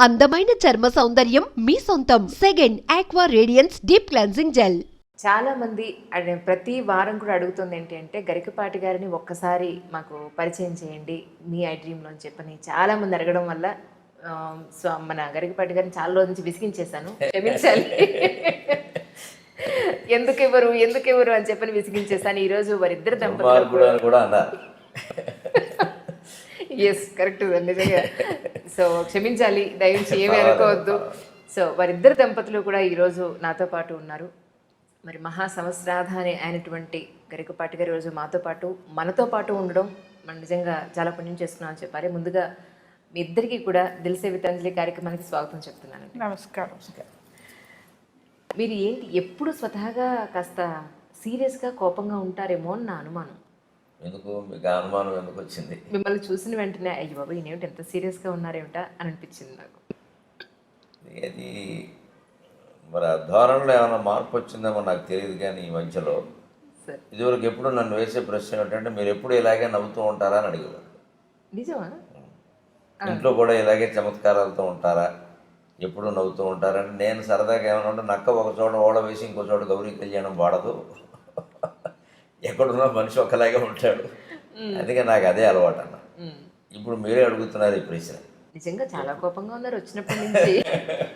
అందమైన చర్మ సౌందర్యం మీ సొంతం. Second aqua radiance deep cleansing gel. చాలా మంది ప్రతి వారం కూడా అడుగుతుంది ఏంటి అంటే గరికపాటి గారిని ఒక్కసారి మాకు పరిచయం చేయండి మీ ఐ డ్రీమ్లో అని చెప్పని చాలా మంది అడగడం వల్ల సో మన గరికపాటి గారిని చాలా రోజు నుంచి విసిగించేశాను, క్షమించాలి. ఎందుకు ఎవరు అని చెప్పని విసిగించేశాను. ఈరోజు వారిద్దరు దంపతులు కూడా అన్నారు. ఎస్ కరెక్ట్ నిజంగా. సో క్షమించాలి, దయచేసి ఏమీ అనుకోవద్దు. సో వారిద్దరు దంపతులు కూడా ఈరోజు నాతో పాటు ఉన్నారు. మరి మహా సంవత్సరాధాని అయినటువంటి గరికపాటి గారు ఈరోజు మనతో పాటు ఉండడం మనం నిజంగా చాలా పుణ్యం చేసుకున్నాం అని చెప్పాలి. ముందుగా మీ ఇద్దరికి కూడా దిల్ సే వితంజలి కార్యక్రమానికి స్వాగతం చెప్తున్నానండి. నమస్కారం. మీరు ఏంటి ఎప్పుడు స్వతహాగా కాస్త సీరియస్గా కోపంగా ఉంటారేమో అని నా అనుమానం. ఎందుకు మీకు అనుమానం ఎందుకు వచ్చింది? మిమ్మల్ని చూసిన వెంటనే అయ్యి బాబా ఈయనేమిటి ఎంత సీరియస్గా ఉన్నారేమిటా అని అనిపించింది నాకు. అది మరి ఆ ధోరణిలో ఏమైనా మార్పు వచ్చిందేమో నాకు తెలియదు. కానీ ఈ మధ్యలో ఇదివరకు ఎప్పుడు నన్ను వేసే ప్రశ్న ఏంటంటే మీరు ఎప్పుడు ఇలాగే నవ్వుతూ ఉంటారా అని అడిగేవారు. నిజమా? ఇంట్లో కూడా ఇలాగే చమత్కారాలతో ఉంటారా, ఎప్పుడు నవ్వుతూ ఉంటారని నేను సరదాగా ఏమైనా ఉంటే నక్క ఒక చోట ఓడ వేసి ఇంకో చోట గౌరీ కళ్యాణం వాడదు, ఎక్కడున్నా మనిషి ఒకలాగే ఉంటాడు, అందుకే నాకు అదే అలవాటు అన్న. ఇప్పుడు మీరే అడుగుతున్నారు ఈ ప్రశ్న. నిజంగా చాలా కోపంగా ఉన్నారు వచ్చినప్పటి నుంచి.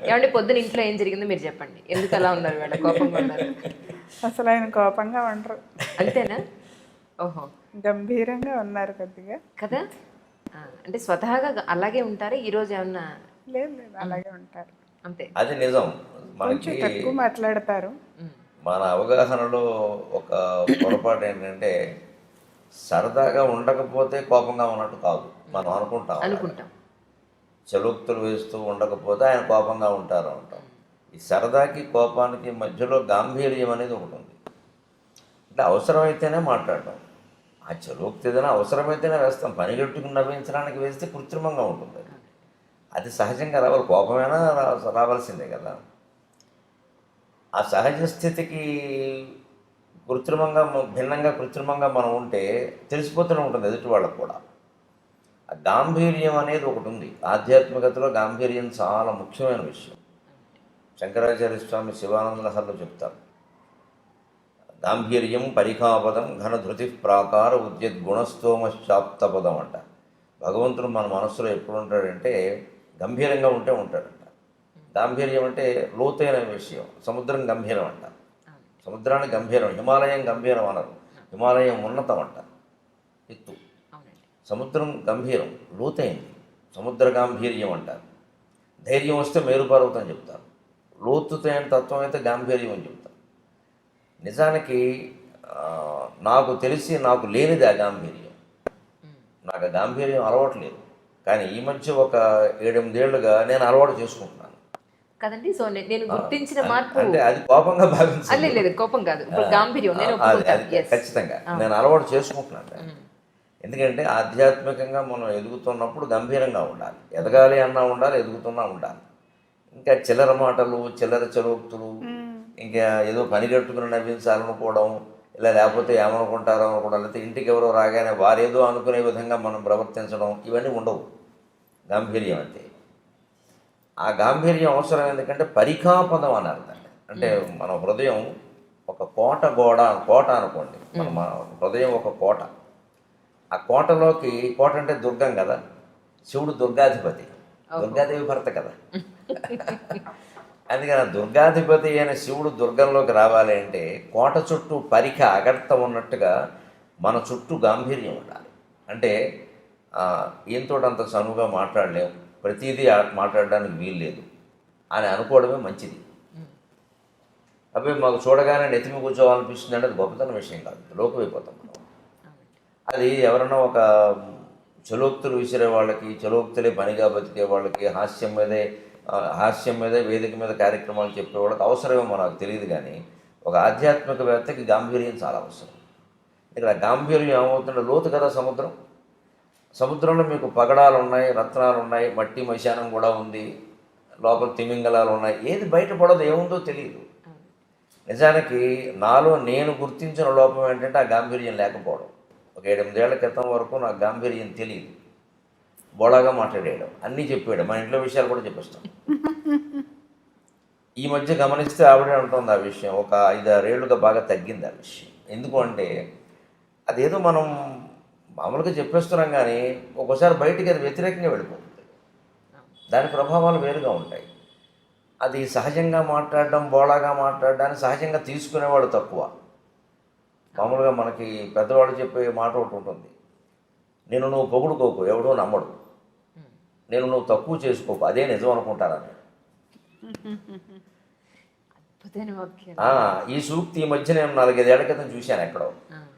ఏమంటే పొద్దున ఇంట్లో ఏం జరిగిందో మీరు చెప్పండి, ఎందుకు అలా ఉన్నారు వీళ్ళ కోపంగా ఉన్నారు? అసలు ఆయన కోపంగా ఉండరు. అంతేనా? ఓహో, గంభీరంగా ఉన్నారు కొద్దిగా కదా. అంటే స్వతహాగా అలాగే ఉంటారా? ఈరోజు ఏమన్నా? లేదు అలాగే ఉంటారు అంతే. అది నిజం. కొంచెం తక్కువ మాట్లాడతారు. మన అవగాహనలో ఒక పొరపాటు ఏంటంటే సరదాగా ఉండకపోతే కోపంగా ఉన్నట్టు కాదు మనం అనుకుంటాం. చలోక్తులు వేస్తూ ఉండకపోతే ఆయన కోపంగా ఉంటారు అంటాం. ఈ సరదాకి కోపానికి మధ్యలో గాంభీర్యం అనేది ఒకటి ఉంది. అంటే అవసరమైతేనే మాట్లాడటం. ఆ చలోక్తి ఏదైనా అవసరమైతేనే వేస్తాం, పనిగట్టుకుని నవ్వించడానికి వేస్తే కృత్రిమంగా ఉంటుంది. అది సహజంగా రావాలి, కోపమైనా రావాల్సిందే కదా. ఆ సహజ స్థితికి కృత్రిమంగా మనం ఉంటే తెలిసిపోతూనే ఉంటుంది ఎదుటి వాళ్ళకు కూడా. ఆ గాంభీర్యం అనేది ఒకటి ఉంది. ఆధ్యాత్మికతలో గాంభీర్యం చాలా ముఖ్యమైన విషయం. శంకరాచార్య స్వామి శివానంద లహరిలో చెప్తారు, గాంభీర్యం పరిఖాపదం ఘనధృతి ప్రాకార ఉద్యద్గుణస్తోమశ్చాప్తపదం అంట. భగవంతుడు మన మనస్సులో ఎప్పుడు ఉంటాడంటే గంభీరంగా ఉంటాడంట. గాంభీర్యం అంటే లోతైన విషయం. సముద్రం గంభీరం అంట, సముద్రానికి గంభీరం. హిమాలయం గంభీరం అనరు, హిమాలయం ఉన్నతం అంట, ఎత్తు. సముద్రం గంభీరం, లోతైంది, సముద్ర గాంభీర్యం అంటారు. ధైర్యం వస్తే మేరుపర్వతం చెప్తారు. లోతుతైన తత్వం అయితే గాంభీర్యం అని చెప్తారు. నిజానికి నాకు తెలిసి నాకు లేనిది ఆ గాంభీర్యం. నాకు ఆ గాంభీర్యం అలవాట్లేదు. కానీ ఈ మధ్య ఒక 7-8 ఏళ్ళుగా నేను అలవాటు చేసుకుంటున్నాను కదండి. సో నేను గుర్తించిన మార్పు అంటే అది కోపంగా భావించాలి. లేదు, కోపం కాదు, గాంభీర్యం. ఖచ్చితంగా నేను అలవాటు చేసుకుంటున్నాను. ఎందుకంటే ఆధ్యాత్మికంగా మనం ఎదుగుతున్నప్పుడు గంభీరంగా ఉండాలి. ఎదగాలి అన్నా ఉండాలి, ఎదుగుతున్నా ఉండాలి. ఇంకా చిల్లర మాటలు, చిల్లర చలోక్తులు, ఇంకా ఏదో పని కట్టుకుని నవ్వించాలనుకోవడం, ఇలా లేకపోతే ఏమనుకుంటారో అనుకోవడం, లేకపోతే ఇంటికి ఎవరో రాగానే వారేదో అనుకునే విధంగా మనం ప్రవర్తించడం, ఇవన్నీ ఉండవు. గాంభీర్యం అంటే ఆ గాంభీర్యం అవసరం. ఎందుకంటే పరిఖాపదం అని అర్థం. అంటే మన హృదయం ఒక కోట అనుకోండి. మన హృదయం ఒక కోట. ఆ కోటలోకి, కోట అంటే దుర్గం కదా, శివుడు దుర్గాధిపతి, దుర్గాదేవి భర్త కదా. అందుకని దుర్గాధిపతి అయిన శివుడు దుర్గంలోకి రావాలి అంటే కోట చుట్టూ పరిఖ అగడత ఉన్నట్టుగా మన చుట్టూ గాంభీర్యం ఉండాలి. అంటే ఈయనతో అంత చనువుగా మాట్లాడలేము, ప్రతిదీ మాట్లాడడానికి వీల్లేదు అని అనుకోవడమే మంచిది. అవి మాకు చూడగానే నెత్తిమి కూర్చోవాలనిపిస్తుంది అంటే అది గొప్పతన విషయం కాదు, లోకమైపోతాం మనం. అది ఎవరైనా ఒక చలోక్తులు విసిరే వాళ్ళకి, చలోక్తులే పనిగా బతికే వాళ్ళకి, హాస్యం మీదే వేదిక మీద కార్యక్రమాలు చెప్పేవాళ్ళకి అవసరమేమో నాకు తెలియదు. కానీ ఒక ఆధ్యాత్మికవేత్తకి గాంభీర్యం చాలా అవసరం. ఇక్కడ గాంభీర్యం ఏమవుతుంటే లోతు కదా సముద్రం. సముద్రంలో మీకు పగడాలు ఉన్నాయి, రత్నాలు ఉన్నాయి, మట్టి మశానం కూడా ఉంది, లోపల తిమింగలాలు ఉన్నాయి. ఏది బయటపడదు, ఏముందో తెలియదు. నిజానికి నాలో నేను గుర్తించిన లోపం ఏంటంటే ఆ గాంభీర్యం లేకపోవడం. ఒక 7-8 ఏళ్ల క్రితం వరకు నాకు గాంభీర్యం తెలియదు. బోళాగా మాట్లాడేయడం, అన్నీ చెప్పాడు, మా ఇంట్లో విషయాలు కూడా చెప్పేస్తాం. ఈ మధ్య గమనిస్తే ఆవిడే ఉంటుంది ఆ విషయం, ఒక 5-6 ఏళ్ళుగా బాగా తగ్గింది ఆ విషయం. ఎందుకు అంటే అదేదో మనం మామూలుగా చెప్పేస్తున్నాం కానీ ఒక్కోసారి బయటికి అది వ్యతిరేకంగా వెళ్ళిపోతుంది, దాని ప్రభావాలు వేరుగా ఉంటాయి. అది సహజంగా మాట్లాడడం, బోళాగా మాట్లాడడాన్ని సహజంగా తీసుకునేవాళ్ళు తక్కువ. మామూలుగా మనకి పెద్దవాళ్ళు చెప్పే మాట ఒకటి ఉంటుంది, నేను నువ్వు పొగుడుకోకు ఎవడో నమ్మడు, నేను నువ్వు తక్కువ చేసుకోకు అదే నిజం అనుకుంటానని. ఈ సూక్తి ఈ మధ్య నేను 4-5 ఏళ్ల క్రితం చూశాను ఎక్కడో.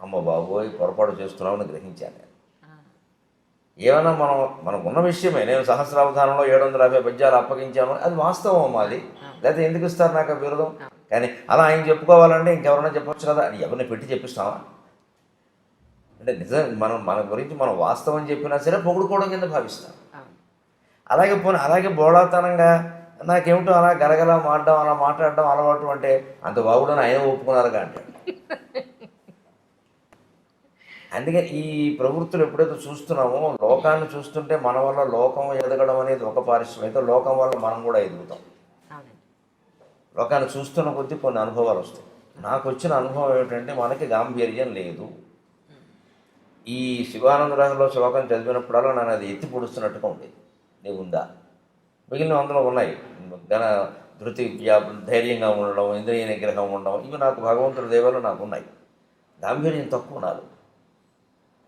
అమ్మ బాబోయ్ పొరపాటు చేస్తున్నామని గ్రహించాను నేను. ఏమైనా మనకు ఉన్న విషయమే, నేను సహస్రావధానంలో 750 పద్యాలు అప్పగించాను, అది వాస్తవం అమ్మా, అది లేకపోతే ఎందుకు ఇస్తారు నాకు ఆ విరోధం? కానీ అలా ఆయన చెప్పుకోవాలంటే ఇంకెవరైనా చెప్పొచ్చు కదా, అని ఎవరిని పెట్టి చెప్పిస్తామా? అంటే నిజం మన గురించి మనం వాస్తవం చెప్పినా సరే పొగుడుకోవడం కింద భావిస్తాం. అలాగే బోళాతనంగా నాకేమిటో అలా గలగల అలా మాట్లాడడం అలవాటు అంటే అంత బాగుడని ఆయన ఒప్పుకున్నారుగా అంటాడు. అందుకని ఈ ప్రవృత్తులు ఎప్పుడైతే చూస్తున్నామో, లోకాన్ని చూస్తుంటే మన వల్ల లోకం ఎదగడం అనేది ఒక పారిశ్రమ, అయితే లోకం వల్ల మనం కూడా ఎదుగుతాం. లోకాన్ని చూస్తున్న కొద్దీ కొన్ని అనుభవాలు వస్తాయి. నాకు వచ్చిన అనుభవం ఏమిటంటే మనకి గాంభీర్యం లేదు. ఈ శివానందరాజులో శ్లోకం చదివినప్పుడల్లా నన్ను అది ఎత్తి పొడుస్తున్నట్టుగా ఉండేది, నీవు ఉందా? మిగిలిన అందులో ఉన్నాయి, ధృతి ధైర్యంగా ఉండడం, ఇంద్రియ నిగ్రహం ఉండడం, ఇవి నాకు భగవంతుడి దేవాలు నాకు ఉన్నాయి. గాంభీర్యం తక్కువ నాలు,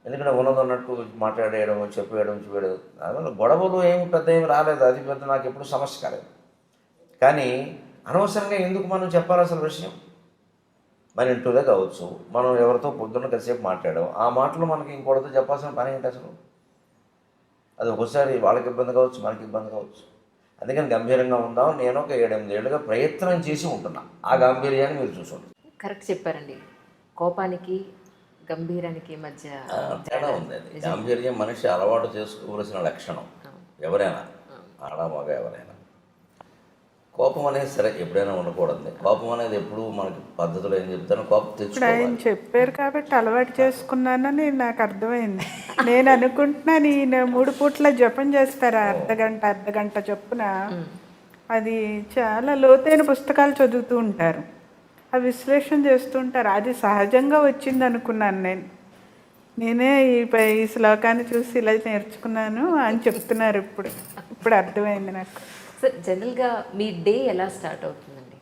ఎందుకంటే ఉన్నదన్నట్టు మాట్లాడేయడం, చెప్పేయడం. అందువల్ల గొడవలు పెద్ద ఏమి రాలేదు, అది పెద్ద నాకు ఎప్పుడు సమస్య కాలేదు. కానీ అనవసరంగా ఎందుకు మనం చెప్పాలి అసలు విషయం? మన ఇంట్లోదే కావచ్చు, మనం ఎవరితో పొద్దున్న కాసేపు మాట్లాడాం, ఆ మాటలు మనకి ఇంకోటితో చెప్పాల్సిన పని ఏంటి అసలు? అది ఒకసారి వాళ్ళకి ఇబ్బంది కావచ్చు, మనకి ఇబ్బంది కావచ్చు. అందుకని గంభీరంగా ఉందాం. నేను ఒక 7-8 ఏళ్ళుగా ప్రయత్నం చేసి ఉంటున్నా, ఆ గాంభీర్యాన్ని మీరు చూసుకోండి. కరెక్ట్ చెప్పారండి. కోపానికి గంభీరానికి మధ్య తేడా ఉంది. అది గాంభీర్యం మనిషి అలవాటు చేసుకోవలసిన లక్షణం, ఎవరైనా ఆడ మగ ఎవరైనా. కోపం అనేది సరే ఎప్పుడైనా ఉండకూడదు. కోపం అనేది ఎప్పుడు మనకి పద్ధతిలో ఏం చెప్తాను, కోపం తెచ్చుకోవాలి. ఆయన చెప్పారు కాబట్టి అలవాటు చేసుకున్నానని నాకు అర్థమైంది. నేను అనుకుంటున్నాను ఈయన 3 పూట్ల జపం చేస్తారు, అర్ధగంట చొప్పున. అది చాలా లోతైన పుస్తకాలు చదువుతూ ఉంటారు, ఆ విశ్లేషణ చేస్తూ ఉంటారు. అది సహజంగా వచ్చింది అనుకున్నాను నేనే ఈ శ్లోకాన్ని చూసి ఇలా నేర్చుకున్నాను అని చెప్తున్నారు. ఇప్పుడు అర్థమైంది నాకు. సార్, జనరల్గా మీ డే ఎలా స్టార్ట్ అవుతుందండి?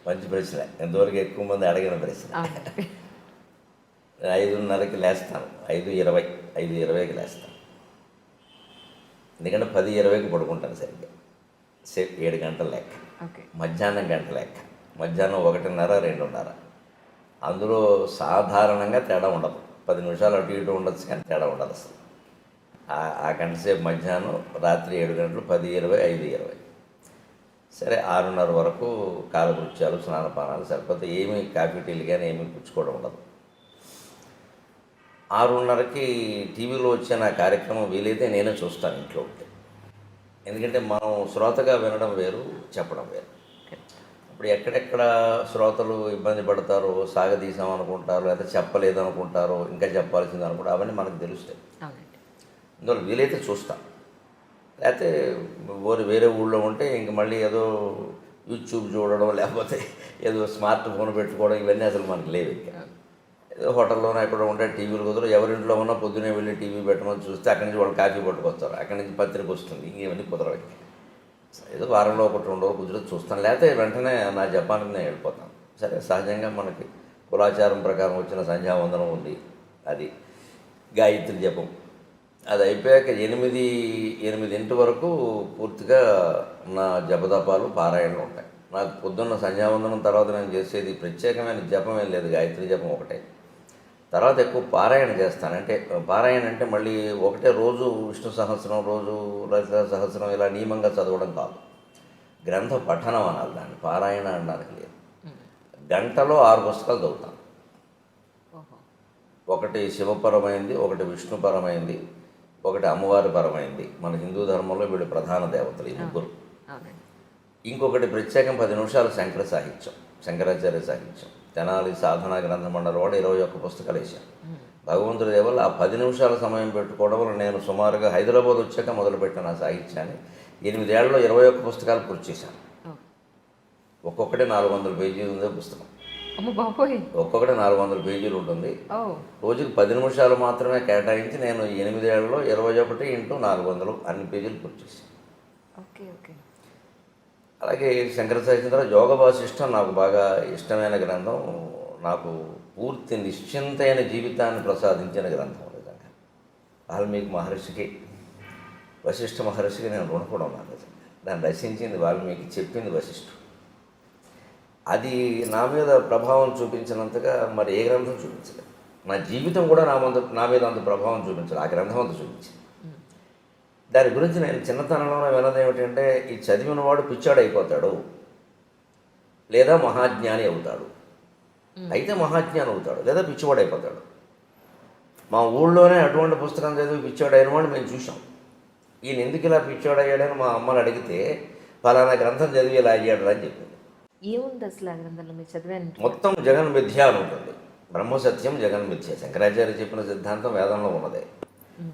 మంచి ప్రశ్న, ఎంతవరకు ఎక్కువ మంది అడిగిన ప్రశ్న. 5:30కి లేస్తాను, 5:20కి లేస్తాను. ఎందుకంటే 10:20కి పడుకుంటాను సరిగ్గా, 7 గంటల లెక్క. మధ్యాహ్నం గంట లెక్క, మధ్యాహ్నం 1:30, 2:30. అందులో సాధారణంగా తేడా ఉండదు, 10 నిమిషాలు అటు ఇటు ఉండొచ్చు కానీ తేడా ఉండదు అసలు. ఆ గంట సేపు మధ్యాహ్నం, రాత్రి 7 గంటలు, 10:20, 5:20. సరే 6:30 వరకు కాలకృత్యాలు, స్నానపానాలు సరిపోతే ఏమీ కాఫీ టీలు కానీ ఏమీ పుచ్చుకోవడం ఉండదు. 6:30కి టీవీలో వచ్చే నా కార్యక్రమం వీలైతే నేనే చూస్తాను ఇంట్లో ఉంటే. ఎందుకంటే మనం శ్రోతగా వినడం వేరు, చెప్పడం వేరు. ఇప్పుడు ఎక్కడెక్కడ శ్రోతలు ఇబ్బంది పడతారో, సాగదీసాం అనుకుంటారు, లేకపోతే చెప్పలేదు అనుకుంటారో, ఇంకా చెప్పాల్సింది అనుకుంటారు, అవన్నీ మనకు తెలుస్తాయి. అందువల్ల వీలైతే చూస్తాం. లేకపోతే వేరే ఊళ్ళో ఉంటే ఇంక మళ్ళీ ఏదో యూట్యూబ్ చూడడం, లేకపోతే ఏదో స్మార్ట్ ఫోన్ పెట్టుకోవడం, ఇవన్నీ అసలు మనకు లేవు. ఇంకా ఏదో హోటల్లోనే ఎక్కడ ఉంటే టీవీలు కుదరదు, ఎవరింట్లో ఉన్నా పొద్దునే వెళ్ళి టీవీ పెట్టమని చూస్తే అక్కడి నుంచి వాళ్ళు కాఫీ పట్టుకొస్తారు, అక్కడి నుంచి పత్రిక వస్తుంది, ఇంకేమన్నీ కుదరవు. ఏదో వారంలో 1-2 రోజులు కుదిరితే చూస్తాను, లేకపోతే వెంటనే నా జపానికి నేను వెళ్ళిపోతాను. సరే, సహజంగా మనకి కులాచారం ప్రకారం వచ్చిన సంధ్యావందనం ఉంది, అది గాయత్రి జపం. అది అయిపోయాక 8 వరకు పూర్తిగా నా జపదపాలు, పారాయణలు ఉంటాయి. నాకు పొద్దున్న సంధ్యావందనం తర్వాత నేను చేసేది ప్రత్యేకమైన జపం ఏం లేదు, గాయత్రి జపం ఒకటే. తర్వాత ఎక్కువ పారాయణ చేస్తాను. అంటే పారాయణ అంటే మళ్ళీ ఒకటే రోజు విష్ణు సహస్రం, రోజు లలిత సహస్రం ఇలా నియమంగా చదవడం కాదు, గ్రంథ పఠనం అనాలి దాన్ని, పారాయణ అనడానికి లేదు. గంటలో 6 పుస్తకాలు చదువుతాను. ఒకటి శివపరమైంది, ఒకటి విష్ణుపరమైంది, ఒకటి అమ్మవారి పరమైంది. మన హిందూ ధర్మంలో వీళ్ళు ప్రధాన దేవతలు, ఈ 3. ఇంకొకటి ప్రత్యేకం 10 నిమిషాలు శంకర సాహిత్యం, శంకరాచార్య సాహిత్యం. తెనాలి సాధన గ్రంథ మండలి వాడు 21 పుస్తకాలు వేశాను. భగవంతుడి దయ వల్ల ఆ 10 నిమిషాల సమయం పెట్టుకోవడం వల్ల నేను సుమారుగా హైదరాబాద్ వచ్చాక మొదలుపెట్టాను ఆ సాహిత్యాన్ని. 8 ఏళ్లలో 21 పుస్తకాలు పూర్తి చేశాను. ఒక్కొక్కటి 400 పేజీలు ఉంది పుస్తకం. అమ్మ బాబోయ్, ఒక్కొక్కటి 400 పేజీలు ఉంటుంది. రోజుకి 10 నిమిషాలు మాత్రమే కేటాయించి నేను 8 ఏళ్లలో 21 × 400 అన్ని పేజీలు పూర్తి చేశాను. Okay okay. అలాగే శంకర సాహిత్యం యోగ వాసిష్టం నాకు బాగా ఇష్టమైన గ్రంథం. నాకు పూర్తి నిశ్చింతైన జీవితాన్ని ప్రసాదించిన గ్రంథం. నిజంగా వాల్మీకి మహర్షికి, వశిష్ఠ మహర్షికి నేను రుణపడి ఉన్నాను. నిజంగా దాన్ని రచించింది వాల్మీకి, చెప్పింది వశిష్ఠుడు. అది నా మీద ప్రభావం చూపించినంతగా మరి ఏ గ్రంథం చూపించలేదు. నా జీవితం కూడా నా మీద అంత ప్రభావం చూపించలేదు. ఆ గ్రంథం అంత చూపించింది. దాని గురించి నేను చిన్నతనంలో విన్నది ఏమిటంటే, ఈ చదివిన వాడు పిచ్చాడు అయిపోతాడు, లేదా మహాజ్ఞాని అవుతాడు. అయితే మహాజ్ఞాని అవుతాడు, లేదా పిచ్చివాడు అయిపోతాడు. మా ఊళ్ళోనే అటువంటి పుస్తకం చదివి పిచ్చాడు అయిన వాడు మేము చూసాం. ఈయన ఎందుకు ఇలా పిచ్చాడు అయ్యాడని మా అమ్మని అడిగితే, ఫలానా గ్రంథం చదివి ఇలా అయ్యాడు అని చెప్పింది. ఏముంది అసలు ఆ గ్రంథంలో మీరు చదివాను? మొత్తం జగన్ మిథ్య అని ఉంటుంది. బ్రహ్మసత్యం జగన్ మిథ్య. శంకరాచార్య చెప్పిన సిద్ధాంతం వేదంలో ఉన్నదే.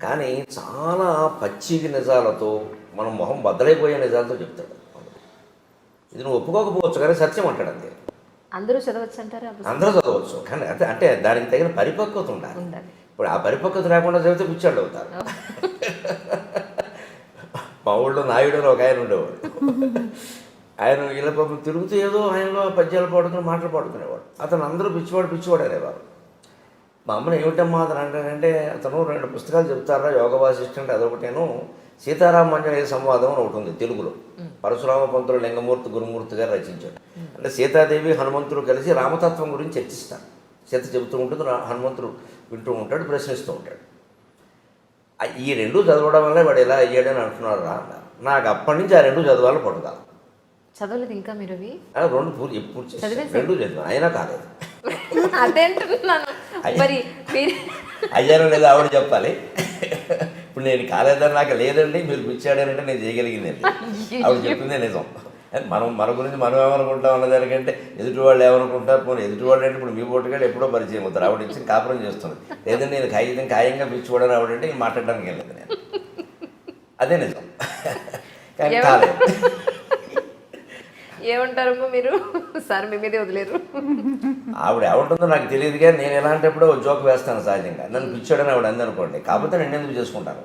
కానీ చాలా పచ్చికి నిజాలతో, మనం మొహం బద్దలైపోయే నిజాలతో చెప్తాడు. ఇది నువ్వు ఒప్పుకోకపోవచ్చు కానీ సత్యం అంటాడు. అంతే. అందరూ చదవచ్చు అంటారా? అందరూ చదవచ్చు, కానీ అంటే దానికి తగిన పరిపక్వత ఉండాలి. ఇప్పుడు ఆ పరిపక్వత లేకుండా చదివితే పిచ్చాళ్ళు అవుతారు. మా ఊళ్ళో నాయుడు అని ఒక ఆయన ఉండేవాడు. ఆయన ఇలా పాపం తిరుగుతూ ఏదో ఆయనలో పద్యాలు పాడుకుని మాటలు పాడుకునేవాడు. అతను అందరూ పిచ్చివాడు అనేవారు. మా అమ్మని ఏమిటమ్మా అతను అంటాడంటే, అతను 2 పుస్తకాలు చెప్తారా, యోగ వాసిష్ఠం అంటే అదొకటేను, సీతారామాంజనేయ సంవాదం అని ఒకటి ఉంది తెలుగులో. పరశురామ పంతులు లింగమూర్తి గురుమూర్తి గారు రచించాడు. అంటే సీతాదేవి హనుమంతుడు కలిసి రామతత్వం గురించి చర్చిస్తారు. సీత చెబుతూ ఉంటుంది, హనుమంతుడు వింటూ ఉంటాడు, ప్రశ్నిస్తూ ఉంటాడు. ఈ 2 చదవడం వల్లే వాడు ఎలా అయ్యాడని అంటున్నాడు రా అన్నారు. నాకు అప్పటి నుంచి ఆ 2 చదవాలని పడుతుంది. చదవలేదు ఇంకా మీరు అవి? 2 ఎప్పుడు 2 చదివాను, అయినా కాలేదు. అదేంటున్నాను మరి. అయ్యారో లేదా ఆవిడ చెప్పాలి. ఇప్పుడు నేను కాలేదని నాకు లేదండి, మీరు పిచ్చాడనంటే నేను చేయగలిగిందండి. ఆవిడ చెప్పిందే నిజం. మన గురించి మనం ఏమనుకుంటాం అన్నదానికంటే ఎదుటి వాళ్ళు ఏమనుకుంటారు. పోనీ ఎదుటి వాళ్ళు అంటే ఇప్పుడు మీ పోటుగాడు ఎప్పుడో పరిచయం అవుతారు. ఆవిడ ఇచ్చి కాపురం చేస్తుంది. లేదంటే నేను ఖాయంగా పిచ్చివాడని ఆవిడంటే మాట్లాడడానికి వెళ్ళలేదు నేను. అదే నిజం. కానీ కాలేదు. ఏమంటారమ్మా మీరు? సార్ మీ మీదే వదిలేరు. ఆవిడ ఏమంటుందో నాకు తెలియదు, కానీ నేను ఎలాంటప్పుడు జోక్ వేస్తాను సహజంగా. నన్ను పిచ్చాడని ఆవిడ అందనుకోండి, కాకపోతే నేను ఎందుకు చేసుకుంటాను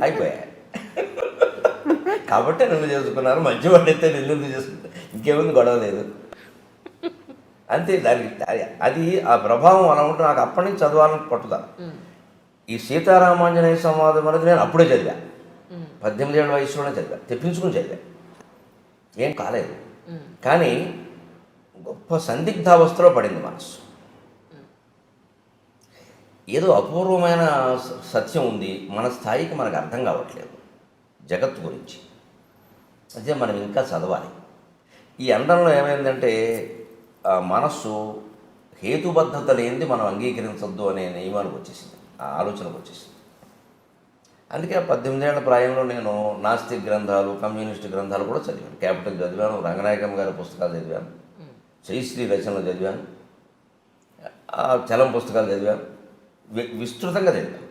అయిపోయా. కాబట్టి నన్ను చేసుకున్నారు, మంచివాడు అయితే నేను ఎందుకు చేసుకుంటాను, ఇంకేముంది, గొడవ లేదు. అంతే. అది ఆ ప్రభావం అలా ఉంటే నాకు అప్పటి నుంచి చదవాలని పట్టుదల. ఈ సీతారామాంజనేయ సంవాదం అనేది నేను అప్పుడే చదివా. 18 ఏళ్ళ వయసులోనే చదివా, తెప్పించుకుని చదివా. ఏం కాలేదు, కానీ గొప్ప సందిగ్ధావస్థలో పడింది మనసు. ఏదో అపూర్వమైన సత్యం ఉంది, మన స్థాయికి మనకు అర్థం కావట్లేదు జగత్తు గురించి. అదే మనం ఇంకా చదవాలి. ఈ అండంలో ఏమైందంటే, మనస్సు హేతుబద్ధత లేనిది మనం అంగీకరించొద్దు అనే నియమానికి వచ్చేసింది, ఆ ఆలోచనకు వచ్చేసింది. అందుకే 18 ఏళ్ల ప్రాయంలో నేను నాస్తిక్ గ్రంథాలు, కమ్యూనిస్ట్ గ్రంథాలు కూడా చదివాను. క్యాపిటల్ చదివాను, రంగనాయకం గారి పుస్తకాలు చదివాను, శ్రీశ్రీ రచనలు చదివాను, చలం పుస్తకాలు చదివాను, విస్తృతంగా చదివాను.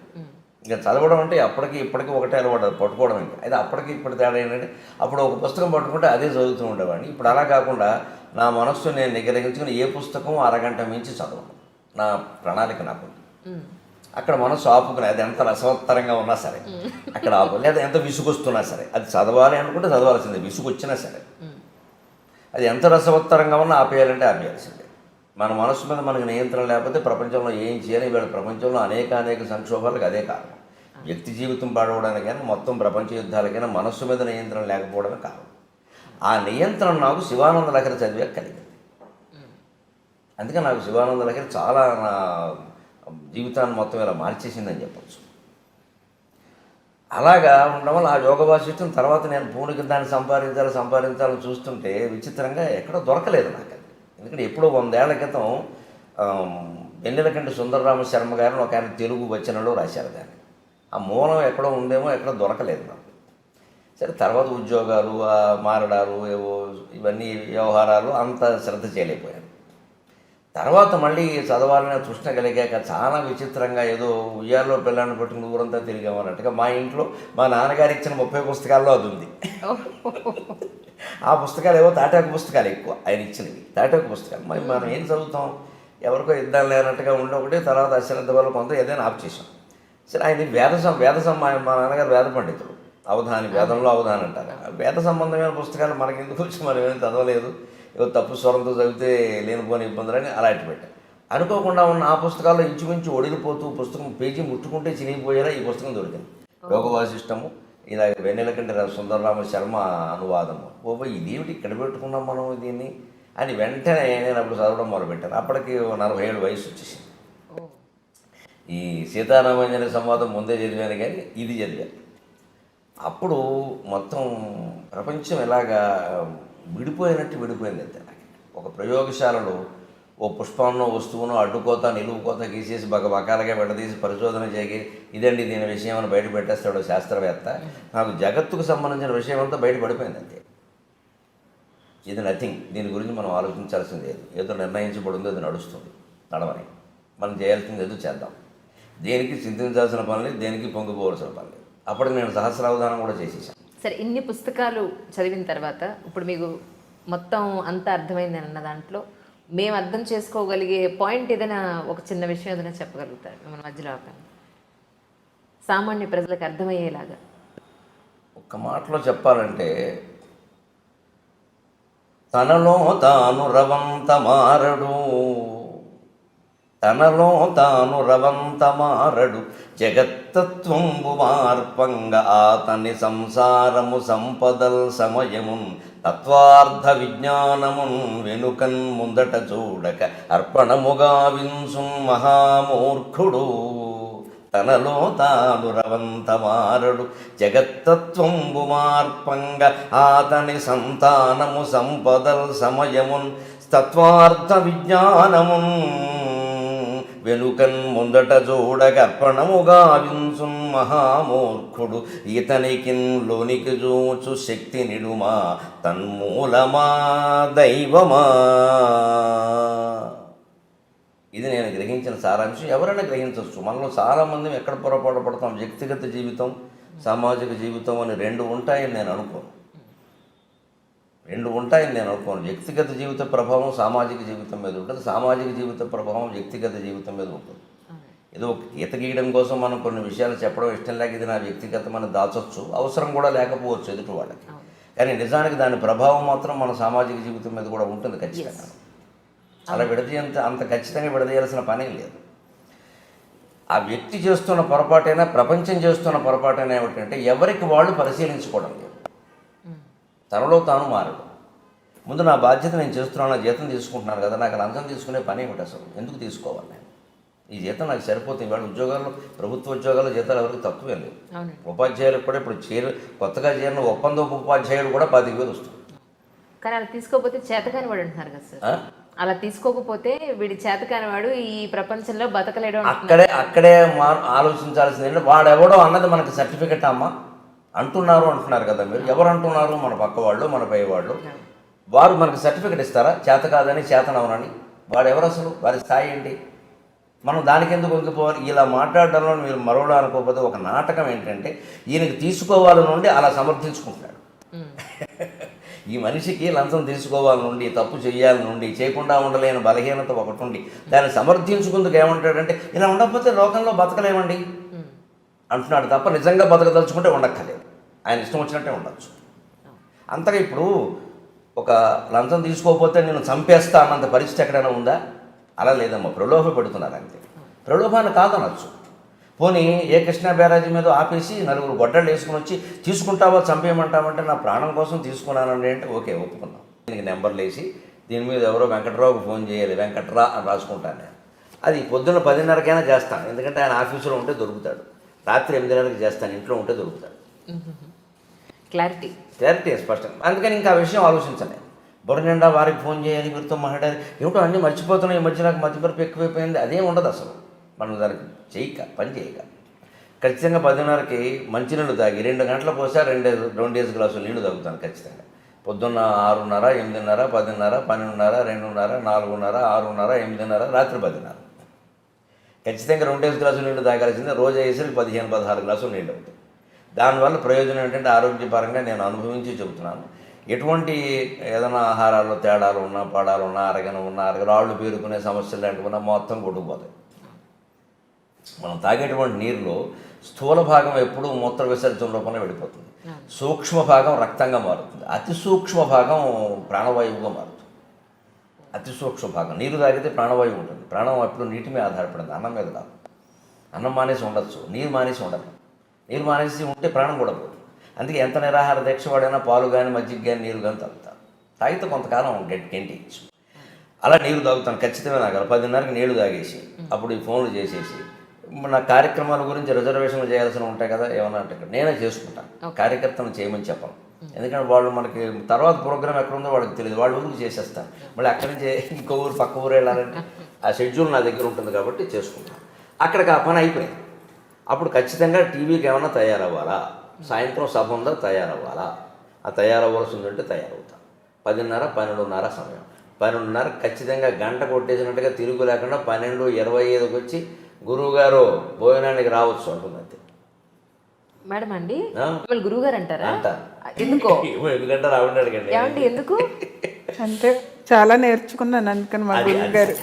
ఇంకా చదవడం అంటే అప్పటికి ఇప్పటికీ ఒకటే అలవాటు, పట్టుకోవడం. ఇంకా అయితే అప్పటికి ఇప్పటి తేడా ఏంటంటే, అప్పుడు ఒక పుస్తకం పట్టుకుంటే అదే చదువుతూ ఉండేవాడిని. ఇప్పుడు అలా కాకుండా నా మనస్సు నేను నిగ్రహించుకుని ఏ పుస్తకం అరగంట మించి చదవను. నా ప్రణాళిక నాకు అక్కడ మనసు ఆపుకుని, అది ఎంత రసవత్తరంగా ఉన్నా సరే అక్కడ ఆపు, లేదా ఎంత విసుగొస్తున్నా సరే అది చదవాలి అనుకుంటే చదవాల్సిందే, విసుగొచ్చినా సరే. అది ఎంత రసవత్తరంగా ఉన్నా ఆపేయాలంటే ఆపేయాల్సిందే. మన మనసు మీద మనకు నియంత్రణ లేకపోతే ప్రపంచంలో ఏం చేయాలి? వీళ్ళ ప్రపంచంలో అనేక సంక్షోభాలకు అదే కారణం. వ్యక్తి జీవితం పాడవడానికైనా, మొత్తం ప్రపంచ యుద్ధాలకైనా మనస్సు మీద నియంత్రణ లేకపోవడమే కారణం. ఆ నియంత్రణ నాకు శివానంద లహరి చదివాక కలిగింది. అందుకే నాకు శివానంద లహరి చాలా నా జీవితాన్ని మొత్తం ఇలా మార్చేసిందని చెప్పచ్చు. అలాగా ఉండడం వల్ల ఆ యోగ వాసిష్టం తర్వాత నేను పూనికి దాన్ని సంపాదించాలని చూస్తుంటే విచిత్రంగా ఎక్కడో దొరకలేదు నాకు అది. ఎందుకంటే ఎప్పుడో 100 ఏళ్ల క్రితం వెన్నెలకంటి సుందరరామ శర్మ గారిని ఒక ఆయన తెలుగు వచనంలో రాశారు దాన్ని. ఆ మూలం ఎక్కడో ఉందేమో, ఎక్కడో దొరకలేదు నాకు. సరే, తర్వాత ఉద్యోగాలు, మారడాలు, ఏవో ఇవన్నీ వ్యవహారాలు అంత శ్రద్ధ చేయలేకపోయాను. తర్వాత మళ్ళీ చదవాలనే తృష్ణ కలిగాక చాలా విచిత్రంగా ఏదో ఉయ్యాల్లో పిల్లాన్ని పట్టుకుని ఊరంతా తిరిగామన్నట్టుగా మా ఇంట్లో మా నాన్నగారు ఇచ్చిన 30 పుస్తకాల్లో అది ఉంది. ఆ పుస్తకాలు ఏవో తాటాకు పుస్తకాలు ఎక్కువ ఆయన ఇచ్చినవి, తాటాకు పుస్తకాలు. మరి మనం ఏం చదువుతాం, ఎవరికో ఇద్దాం లేనట్టుగా ఉండి ఒకటి, తర్వాత అశ్రద్ధ వల్ల కొంత ఏదైనా ఆప్ చేసాం. సరే ఆయన వేద మా నాన్నగారు వేద పండితుడు, అవధాని, వేదంలో అవధాని అంటారు. వేద సంబంధమైన పుస్తకాలు మనకి ఎందుకు వచ్చి మనం ఏమైనా చదవలేదు, ఏదో తప్పు స్వరంతో చదివితే లేనిపోని ఇబ్బందులని అలాంటి పెట్టారు. అనుకోకుండా ఉన్న ఆ పుస్తకాల్లో ఇంచుమించు ఒడిలిపోతూ పుస్తకం పేజీ ముట్టుకుంటే చినిగిపోయేలా ఈ పుస్తకం దొరికింది. యోగ వాసిష్టము, ఇలా వెన్నెలకంటి సుందరరామ శర్మ అనువాదము. ఇదేమిటి ఇక్కడ పెట్టుకున్నాం మనం దీన్ని అని వెంటనే నేను అప్పుడు చదవడం మొదలుపెట్టాను. అప్పటికి 47 వయసు వచ్చేసింది. ఈ సీతారామాంజన సంవాదం ముందే చదివాను, కానీ ఇది చదివాను. అప్పుడు మొత్తం ప్రపంచం ఎలాగా విడిపోయింది అంతే. నాకు ఒక ప్రయోగశాలలో ఓ పుష్పాన్నో వస్తువునో అడ్డుకోత నిలువుకోత గీసేసి బకాలుగా విడదీసి పరిశోధన చేసి ఇదండి దీని విషయం అని బయట పెట్టేస్తాడు శాస్త్రవేత్త. నాకు జగత్తుకు సంబంధించిన విషయం అంతా బయట పడిపోయింది అంతే. ఇది నథింగ్, దీని గురించి మనం ఆలోచించాల్సింది లేదు. ఏదో నిర్ణయించబడిందో అది నడుస్తుంది, నడవని మనం చేయాల్సింది ఏదో చేద్దాం. దేనికి చింతించాల్సిన పని లేదు, దేనికి పొంగిపోవాల్సిన పని లేదు. అప్పటికి నేను సహస్రావధానం కూడా చేసేసాను. సరే, ఇన్ని పుస్తకాలు చదివిన తర్వాత ఇప్పుడు మీకు మొత్తం అంతా అర్థమైందని అన్న దాంట్లో మేము అర్థం చేసుకోగలిగే పాయింట్ ఏదైనా, ఒక చిన్న విషయం ఏదైనా చెప్పగలుగుతారు మిమ్మల్ని మధ్యలో ఆపండి, సామాన్య ప్రజలకు అర్థమయ్యేలాగా? ఒక్క మాటలో చెప్పాలంటే, తనలో తాను రవంత మారడు, తనలో తాను రవంత మారడు, జగత్తత్వంబు మార్పంగ ఆతని సంసారము సంపదల్ సమయమున్ తత్వార్థ విజ్ఞానమున్ వెనుకన్ ముందట చూడక అర్పణముగా వింసు మహామూర్ఖుడు. తనలో తాను రవంత మారడు, జగత్తత్వంబు మార్పంగ ఆతని సంతానము సంపదల్ సమయమున్ తత్వార్థ విజ్ఞానమున్ వెనుకన్ ముందట చూడగర్పణముగా వింసున్ మహామూర్ఖుడు. ఇతనికిన్ లోనికి చూచు శక్తి నిడుమా తన్మూలమా దైవమా. ఇది నేను గ్రహించిన సారాంశం. ఎవరైనా గ్రహించవచ్చు. మనలో చాలామంది ఎక్కడ పొరపాటు పడతాం, వ్యక్తిగత జీవితం సామాజిక జీవితం అని రెండు ఉంటాయని నేను అనుకోను. వ్యక్తిగత జీవిత ప్రభావం సామాజిక జీవితం మీద ఉంటుంది, సామాజిక జీవిత ప్రభావం వ్యక్తిగత జీవితం మీద ఉంటుంది. ఏదో గీత గీయడం కోసం మనం కొన్ని విషయాలు చెప్పడం ఇష్టం లేక ఇది నా వ్యక్తిగతం అని దాచొచ్చు, అవసరం కూడా లేకపోవచ్చు ఎదుటి వాళ్ళకి. కానీ నిజానికి దాని ప్రభావం మాత్రం మన సామాజిక జీవితం మీద కూడా ఉంటుంది ఖచ్చితంగా. అలా అంత ఖచ్చితంగా విడదీయాల్సిన పనే లేదు. ఆ వ్యక్తి చేస్తున్న పొరపాటైనా ప్రపంచం చేస్తున్న పొరపాటైనా ఏమిటంటే ఎవరికి వాళ్ళు పరిశీలించుకోవడం లేదు. తనలో తాను మారడు. ముందు నా బాధ్యత నేను చేస్తున్నాను, జీతం తీసుకుంటున్నాను కదా, నాకు లంచం తీసుకునే పని ఏమిటి అసలు, ఎందుకు తీసుకోవాలి నేను? ఈ జీతం నాకు సరిపోతుంది. ఇవాళ ఉద్యోగాల్లో, ప్రభుత్వ ఉద్యోగాల్లో జీతాలు ఎవరికి తక్కువే లేవు. ఉపాధ్యాయులకు కూడా ఇప్పుడు కొత్తగా చేరిన ఒప్పందం ఉపాధ్యాయుడు కూడా 10,000 వస్తుంది. కానీ అలా తీసుకోకపోతే చేతకాని వాడు అంటున్నారు కదా సార్. అలా తీసుకోకపోతే వీడి చేతకాని వాడు ఈ ప్రపంచంలో బతకలేడు. అక్కడే ఆలోచించాల్సింది ఏంటంటే వాడెవడో అన్నది మనకి సర్టిఫికెట్ అమ్మా అంటున్నారు కదా మీరు. ఎవరు అంటున్నారు? మన పక్క వాళ్ళు, మన పై వాళ్ళు. వారు మనకు సర్టిఫికెట్ ఇస్తారా చేత కాదని, చేతనవనని? వాడెవరు అసలు? వారి స్థాయి ఏంటి? మనం దానికి ఎందుకు వంగిపోవాలి? ఇలా మాట్లాడడంలో మీరు మరోలా అనుకోకపోతే ఒక నాటకం ఏంటంటే ఈయనకి తీసుకోవాలి నుండి అలా సమర్థించుకుంటున్నాడు. ఈ మనిషికి లంచం తీసుకోవాలి నుండి, తప్పు చేయాలి నుండి, చేయకుండా ఉండలేని బలహీనత ఒకటి ఉండి దాన్ని సమర్థించుకుందుకు ఏమంటాడంటే ఇలా ఉండకపోతే లోకంలో బతకలేమండి అంటున్నాడు తప్ప నిజంగా బతకదలుచుకుంటే ఉండక్కర్లేదు. ఆయన ఇష్టం వచ్చినట్టే ఉండొచ్చు. అంతగా ఇప్పుడు ఒక లంచం తీసుకోకపోతే నేను చంపేస్తా అన్నంత పరిస్థితి ఎక్కడైనా ఉందా? అలా లేదమ్మా, ప్రలోభ పెడుతున్నారు అంతే. ప్రలోభాన్ని కాదనొచ్చు. పోనీ ఏ కృష్ణా బ్యారేజీ మీద ఆపేసి 4 గొడ్డళ్ళు వేసుకుని వచ్చి తీసుకుంటావా, చంపేయమంటావంటే నా ప్రాణం కోసం తీసుకున్నానండి అంటే ఓకే, ఒప్పుకుందాం. దీనికి నెంబర్లు వేసి దీని మీద ఎవరో వెంకట్రావుకు ఫోన్ చేయాలి, వెంకట్రా అని రాసుకుంటాను నేను. అది పొద్దున్న 10:30కైనా చేస్తాను, ఎందుకంటే ఆయన ఆఫీసులో ఉంటే దొరుకుతాడు. రాత్రి 8:30కి చేస్తాను, ఇంట్లో ఉంటే దొరుకుతాడు. క్లారిటీ స్పష్టం. అందుకని ఇంకా ఆ విషయం ఆలోచించాను. బుర్ర నిండా వారికి ఫోన్ చేయాలి, వీరితో మాట్లాడాలి, ఏమిటో అన్నీ మర్చిపోతున్నాయి. ఈ మధ్య నాకు మతిమరుపు ఎక్కువైపోయింది. అదేం ఉండదు అసలు. మనం దానికి పని చేయక ఖచ్చితంగా 10:30కి మంచినీళ్ళు తాగి 2 గంటల పోసా 2 గ్లాసులు నీళ్లు తాగుతాను ఖచ్చితంగా. పొద్దున్న 6:30, 8:30, 10:30, 12:30, 2:30, 4:30, 6:30, 8:30, రాత్రి 10:30. ఖచ్చితంగా 2 గ్లాసులు నీళ్ళు తాగాల్సిందే. రోజు అయ్యేసరికి 15-16 గ్లాసులు నీళ్ళు అవుతాయి. దానివల్ల ప్రయోజనం ఏంటంటే ఆరోగ్యపరంగా నేను అనుభవించి చెబుతున్నాను. ఎటువంటి ఏదైనా ఆహారాల్లో తేడాలు ఉన్నా, పడాలు ఉన్నా, రాళ్ళు పేరుకునే సమస్యలు లాంటివి ఉన్నా మొత్తం కొట్టుకుపోతాయి. మనం తాగేటువంటి నీరులో స్థూల భాగం ఎప్పుడూ మూత్ర విసర్జన రూపంలో వెళ్ళిపోతుంది. సూక్ష్మ భాగం రక్తంగా మారుతుంది. అతి సూక్ష్మ భాగం ప్రాణవాయువుగా మారుతుంది. అతి సూక్ష్మ భాగం నీరు తాగితే ప్రాణవాయువు ఉంటుంది. ప్రాణం ఎప్పుడు నీటి మీద ఆధారపడింది, అన్నం మీద కాదు. అన్నం మానేసి ఉండొచ్చు, నీరు మానేసి ఉండదు. నీరు మానేసి ఉంటే ప్రాణం కూడా పోతుంది. అందుకే ఎంత నిరాహార దీక్ష వాడైనా పాలు కానీ, మజ్జిగ కానీ, నీరు కానీ తాగుతారు. తాగితే కొంతకాలం గెంటిచ్చు. అలా నీరు తాగుతాను ఖచ్చితంగా. నాకు 10:30కి నీళ్లు తాగేసి అప్పుడు ఈ ఫోన్లు చేసేసి నా కార్యక్రమాల గురించి రిజర్వేషన్లు చేయాల్సి ఉంటాయి కదా, ఏమన్నా అంటే నేనే చేసుకుంటాను. కార్యకర్తను చేయమని చెప్పను. ఎందుకంటే వాళ్ళు మనకి తర్వాత ప్రోగ్రామ్ ఎక్కడ ఉందో వాళ్ళకి తెలియదు. వాళ్ళ ఊరికి చేసేస్తాను. మళ్ళీ అక్కడి నుంచి ఇంకో ఊరు పక్క ఊరు వెళ్ళాలంటే ఆ షెడ్యూల్ నా దగ్గర ఉంటుంది కాబట్టి చేసుకుంటాను. అక్కడికి ఆ పని అయిపోయింది. అప్పుడు ఖచ్చితంగా టీవీకి ఏమన్నా తయారవ్వాలా, సాయంత్రం సభ ఉందా తయారవ్వాలా, ఆ తయారవ్వాల్సి ఉందంటే తయారవుతాను. 10:30, 12:30 సమయం. 12:30 ఖచ్చితంగా గంట కొట్టేసినట్టుగా తిరుగు లేకుండా 12:25కి వచ్చి గురువుగారు భోజనానికి రావచ్చు అంటుంది. అంతే మేడం అండి, మిమ్మల్ని గురువు గారు అంటారా? అంటారు. ఎందుకో? ఎందుకంటే రావండి అడగండి. ఏమండి ఎందుకు అంటే చాలా నేర్చుకున్నాను అందుకని మా గురువు గారు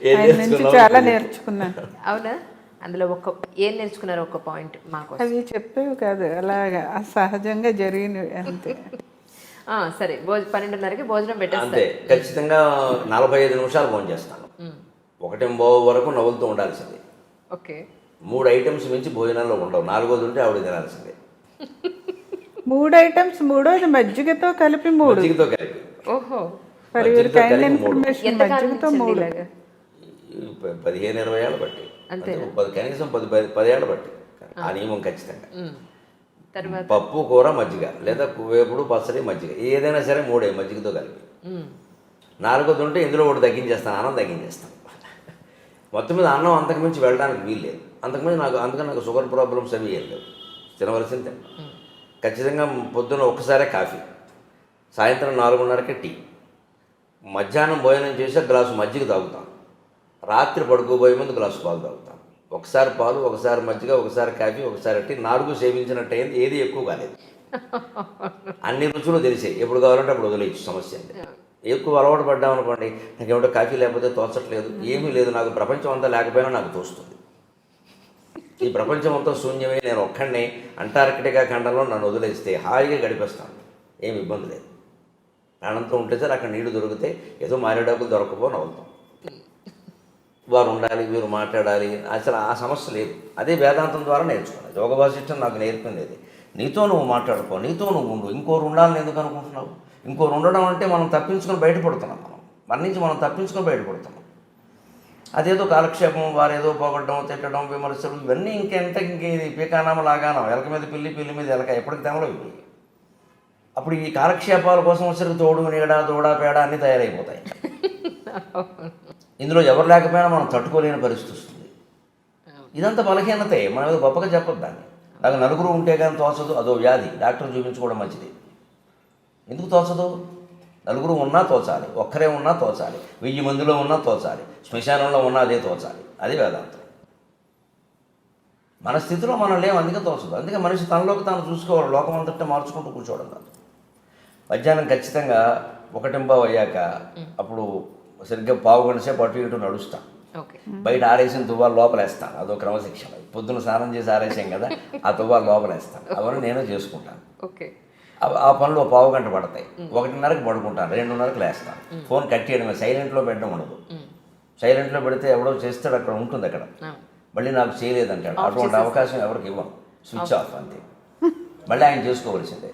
ఏం ఆయన నుంచి చాలా నేర్చుకున్నాను. అవునా? అందులో ఏం నేర్చుకున్నారు? ఒక పాయింట్ మాకు. అవి చెప్పేవి కాదు, అలాగా సహజంగా జరిగినవి అంతే. సరే, 12:30కి భోజనం పెట్టేస్తే అంతే. ఖచ్చితంగా 45 నిమిషాలు భోజనం చేస్తాను. 1:15 వరకు నవ్వులతో ఉండాల్సిందే. ఓకే. 3 ఐటమ్స్ మించి భోజనంలో ఉండవు. 4వది ఉంటే ఆవిడ తినాల్సిందే. 3 ఐటమ్స్, 3వది మజ్జిగతో కలిపి 3. మజ్జిగతో కలిపి. ఓహో. ఫర్ యువర్ కైండ్ ఇన్ఫర్మేషన్, మజ్జిగతో 3. 15-20 ఏళ్ళు బట్టి, కనీసం 10 ఏళ్ళు బట్టి ఆ నియమం ఖచ్చితంగా. తర్వాత పప్పు, కూర, మజ్జిగ, లేదా వేపుడు, పచ్చడి, మజ్జిగ, ఏదైనా సరే 3 మజ్జిగతో కలిపి. 4వది ఉంటే ఇందులో ఒకటి తగ్గించేస్తాను, అన్నం తగ్గించేస్తాను. మొత్తం మీద అన్నం అంతకుమించి వెళ్ళడానికి వీలు లేదు. అందుకని నాకు షుగర్ ప్రాబ్లమ్స్ అవి ఏం లేవు. తినవలసింది తింటాను. ఖచ్చితంగా పొద్దున్న ఒక్కసారే కాఫీ, సాయంత్రం 4:30కి టీ, మధ్యాహ్నం భోజనం చేసి గ్లాసు మజ్జిగ తాగుతాను. రాత్రి పడుకోబోయే ముందు గ్లాసు పాలు తాగుతాను. ఒకసారి పాలు, ఒకసారి మజ్జిగ, ఒకసారి కాఫీ, ఒకసారి టీ. 4 సేవించినట్టు అయింది. ఏది ఎక్కువ కాలేదు. అన్ని రుచులు తెలిసాయి. ఎప్పుడు కావాలంటే అప్పుడు వదిలేయచ్చు. సమస్య అండి. ఎక్కువ అలవాటు పడ్డామనుకోండి, నాకు ఏమిటో కాఫీ లేకపోతే తోచట్లేదు, ఏమీ లేదు, నాకు ప్రపంచం అంతా లేకపోయినా నాకు తోస్తుంది. ఈ ప్రపంచం అంతా శూన్యమే, నేను ఒక్కడిని అంటార్కిటికా ఖండంలో నన్ను వదిలేస్తే హాయిగా గడిపేస్తాను. ఏమి ఇబ్బంది లేదు. ప్రాణంతో ఉంటే సార్ అక్కడ నీళ్లు దొరికితే ఏదో మారేడాకులు దొరకపోని అవుతాం. వారు ఉండాలి, వీరు మాట్లాడాలి, అసలు ఆ సమస్య లేదు. అదే వేదాంతం ద్వారా నేర్చుకున్నాను. యోగ వాసిష్టం నాకు నేర్పింది అది. నీతో నువ్వు మాట్లాడుకో, నీతో నువ్వు ఉండు. ఇంకోరు ఉండాలని ఎందుకు అనుకుంటున్నావు? ఇంకోరు ఉండడం అంటే మనం తప్పించుకొని బయటపడుతున్నాం. మన నుంచి మనం తప్పించుకొని బయటపడుతున్నాం. అదేదో కాలక్షేపం, వారేదో పోగొట్టడం, తిట్టడం, విమర్శలు, ఇవన్నీ ఇంకేది పీకానామ లాగానం, ఎలక మీద పిల్లి, పిల్లి మీద ఎలక, ఎప్పటికి తెమలవు ఇవి. అప్పుడు ఈ కాలక్షేపాల కోసం వచ్చరికి తోడు, నీడ, దూడ, పేడ అన్నీ తయారైపోతాయి. ఇందులో ఎవరు లేకపోయినా మనం తట్టుకోలేని పరిస్థితి వస్తుంది. ఇదంతా బలహీనతే. మనం ఏదో గొప్పగా చెప్పొద్దు దాన్ని. నాకు నలుగురు ఉంటే కానీ తోచదు, అదో వ్యాధి. డాక్టర్ చూపించుకోవడం మంచిది. ఎందుకు తోచదు? నలుగురు ఉన్నా తోచాలి, ఒక్కరే ఉన్నా తోచాలి, 1000 మందిలో ఉన్నా తోచాలి, శ్మశానంలో ఉన్నా అదే తోచాలి. అది వేదాంతం. మన స్థితిలో మనం లేవు, అందుకే తోచదు. అందుకే మనిషి తనలోకి తాను చూసుకోవాలి. లోకం అంతటా మార్చుకుంటూ కూర్చోవడం కాదు. మధ్యాహ్నం ఖచ్చితంగా 1:15 అయ్యాక అప్పుడు సరిగ్గా 1/4 గంట సేపు అటు ఇటు నడుస్తాను. బయట ఆరేసిన తువ్వాలు లోపలేస్తాను. అదో క్రమశిక్షణ. పొద్దున్న స్నానం చేసి ఆరేసాం కదా, ఆ తువ్వాలు లోపలేస్తాను. అవన్నీ నేనే చేసుకుంటాను. ఆ పనులు 1/4 గంట పడతాయి. 1:30కి పడుకుంటాను, 2:30కి లేస్తాను. ఫోన్ కట్ చేయడమే, సైలెంట్లో పెట్టడం ఉండదు. సైలెంట్లో పెడితే ఎవడో చేస్తాడు, అక్కడ ఉంటుంది, అక్కడ మళ్ళీ నాకు చేయలేదంటాడు. అటువంటి అవకాశం ఎవరికి ఇవ్వను. స్విచ్ ఆఫ్ అంతే. మళ్ళీ ఆయన చేసుకోవలసిందే.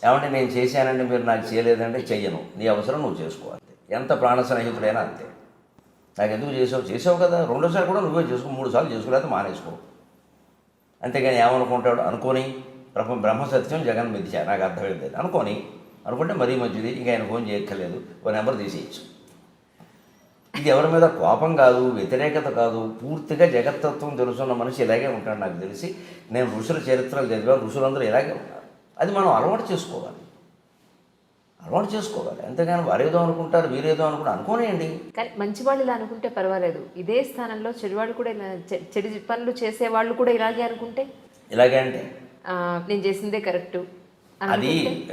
ఏమంటే నేను చేశానంటే మీరు నాకు చేయలేదంటే చెయ్యను, నీ అవసరం నువ్వు చేసుకోవాలి. ఎంత ప్రాణ స్నేహితుడైనా అంతే. నాకు ఎందుకు చేసావు కదా, 2వ సారి కూడా నువ్వే చేసుకో, 3 సార్లు చేసుకోలేకపోతే మానేసుకో. అంతేగాని ఏమనుకుంటాడు అనుకోని బ్రహ్మసత్యం జగన్ మిథ్య, నాకు అర్థమైంది అనుకుంటే మరీ మంచిది. ఇంకా ఆయన ఫోన్ చేయక్కర్లేదు, ఓ నెంబర్ తీసేయచ్చు. ఇది ఎవరి మీద కోపం కాదు, వ్యతిరేకత కాదు. పూర్తిగా జగత్తత్వం తెలుసున్న మనిషి ఇలాగే ఉంటాడు. నాకు తెలిసి నేను ఋషుల చరిత్రలు చదివాను. ఋషులందరూ ఇలాగే ఉన్నారు. అది మనం అలవాటు చేసుకోవాలి, అంతేగాని వారేదో అనుకుంటారు వీరేదో అనుకోనేయండి. కానీ మంచి వాళ్ళు ఇలా అనుకుంటే పర్వాలేదు, ఇదే స్థానంలో చెడువాళ్ళు కూడా ఇలా చెడు పనులు చేసేవాళ్ళు కూడా ఇలాగే అనుకుంటే, ఇలాగే అంటే నేను చేసిందే కరెక్టు అది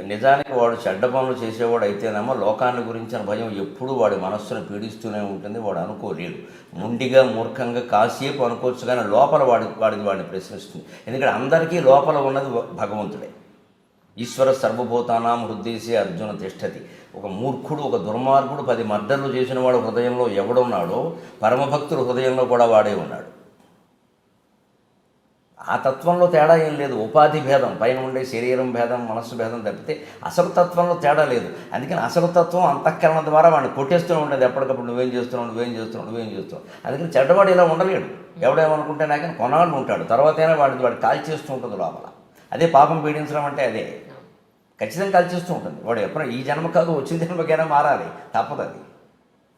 నిజానికి వాడు చెడ్డ పనులు చేసేవాడు అయితేనేమో లోకాన్ని గురించిన భయం ఎప్పుడూ వాడి మనస్సును పీడిస్తూనే ఉంటుంది. వాడు అనుకోలేడు, ముండిగా మూర్ఖంగా కాసేపు అనుకోవచ్చు, కానీ లోపల వాడిని ప్రశ్నిస్తుంది. ఎందుకంటే అందరికీ లోపల ఉన్నది భగవంతుడే. ఈశ్వర సర్వభూతానాం హృదయసే అర్జున తిష్టతి. ఒక మూర్ఖుడు, ఒక దుర్మార్గుడు 10 మర్డర్లు చేసిన వాడు హృదయంలో ఎవడున్నాడో పరమభక్తుడు హృదయంలో కూడా వాడే ఉన్నాడు. ఆ తత్వంలో తేడా ఏం లేదు. ఉపాధి భేదం, పైన ఉండే శరీరం భేదం, మనస్సు భేదం తప్పితే అసలు తత్వంలో తేడా లేదు. అందుకని అసలు తత్వం అంతఃకరణ ద్వారా వాడిని కొట్టేస్తూ ఉండేది ఎప్పటికప్పుడు. నువ్వేం చేస్తున్నావు. అందుకని చెడ్డవాడు ఇలా ఉండలేడు. ఎవడేమనుకుంటే నాకని కొన్నాళ్ళు ఉంటాడు, తర్వాతైనా వాడి కాల్చేస్తూ ఉంటుంది లోపల. అదే పాపం పీడించడం అంటే అదే, ఖచ్చితంగా కాల్చేస్తూ ఉంటుంది. వాడు ఎప్పుడైనా ఈ జన్మ కాదు వచ్చే జన్మకైనా మారాలి, తప్పదు.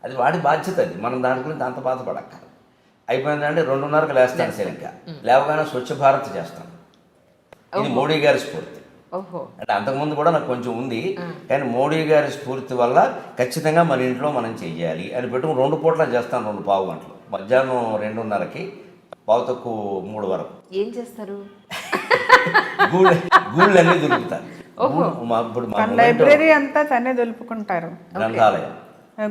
అది వాడి బాధ్యత. అది మనం దాని గురించి అంత బాధపడక్క. అయిపోయిందంటే 2:30కి లేస్తాను సరిగ్గా, లేవగానే స్వచ్ఛ భారత్ చేస్తాను. ఇది మోడీ గారి స్ఫూర్తి. అంటే అంతకుముందు కూడా నాకు కొంచెం ఉంది, కానీ మోడీ గారి స్ఫూర్తి వల్ల ఖచ్చితంగా మన ఇంట్లో మనం చెయ్యాలి అని పెట్టుకుని 2 పూట్ల చేస్తాను. 2 పావు గంటలు, మధ్యాహ్నం 2:30కి, 2:45 వరకు. ఏం చేస్తారు? గూళ్ళన్నీ దొరుకుతాను. ఇప్పుడు లైబ్రరీ అంతా తనే దులుపుకుంటారు. గ్రంథాలయం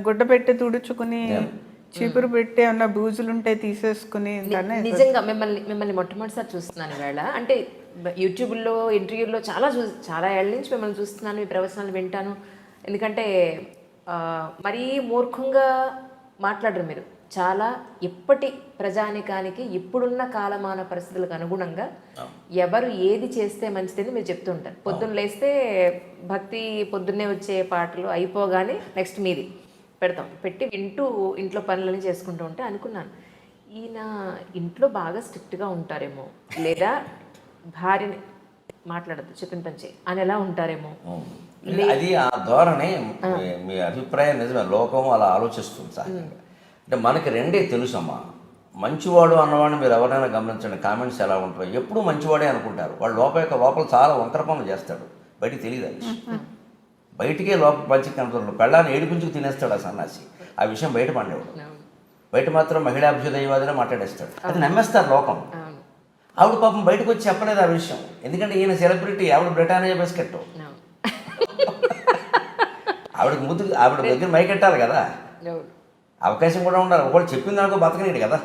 గుడ్డ పెట్టి తుడుచుకుని, చీపురు పెట్టి ఏమన్నా బూజులుంటే తీసేసుకుని. నిజంగా మిమ్మల్ని మొట్టమొదటిసారి చూస్తున్నాను ఈవేళ. అంటే యూట్యూబ్లో ఇంటర్వ్యూల్లో చాలా ఏళ్ళ నుంచి మిమ్మల్ని చూస్తున్నాను, మీ ప్రవచనాలు వింటాను. ఎందుకంటే మరీ మూర్ఖంగా మాట్లాడరు మీరు. చాలా ఇప్పటి ప్రజానికానికి ఇప్పుడున్న కాలమాన పరిస్థితులకు అనుగుణంగా ఎవరు ఏది చేస్తే మంచిదని మీరు చెప్తుంటారు. పొద్దున్న లేస్తే భక్తి, పొద్దున్నే వచ్చే పాటలు అయిపోగానే నెక్స్ట్ మీది పెట్టి వింటూ ఇంట్లో పనులని చేసుకుంటూ ఉంటే అనుకున్నాను, ఈయన ఇంట్లో బాగా స్ట్రిక్ట్గా ఉంటారేమో, లేదా భార్యని మాట్లాడద్దు చెప్పిన పని చేయి అని ఎలా ఉంటారేమో. అది ఆ ధోరణి. మీ అభిప్రాయం నిజమే, లోకం అలా ఆలోచిస్తుంది సార్. అంటే మనకి రెండే తెలుసమ్మా. మంచివాడు అన్నవాడిని మీరు ఎవరైనా గమనించండి, కామెంట్స్ ఎలా ఉంటారో. ఎప్పుడూ మంచివాడే అనుకుంటారు. వాడు లోపల చాలా వంకర పనులు చేస్తాడు, బయటికి తెలియదు. అది బయటికే లోపల పంచి కనపడతాడు. పెళ్ళాన్ని ఏడిపించుకు తినేస్తాడు ఆ సన్నాసి. ఆ విషయం బయట పండేవాడు. బయట మాత్రం మహిళాభ్యుదయవాదిలో మాట్లాడేస్తాడు. అది నమ్మేస్తారు లోకం. ఆవిడ పాపం బయటకు వచ్చి చెప్పలేదు ఆ విషయం. ఎందుకంటే ఈయన సెలబ్రిటీ, ఆవిడ బ్రిటానియా బిస్కెట్. ఆవిడ దగ్గర మైకెట్టాలి కదా, అవకాశం కూడా ఉండాలి. ఒకళ్ళు చెప్పింది అనుకో బతకనేడు కదా.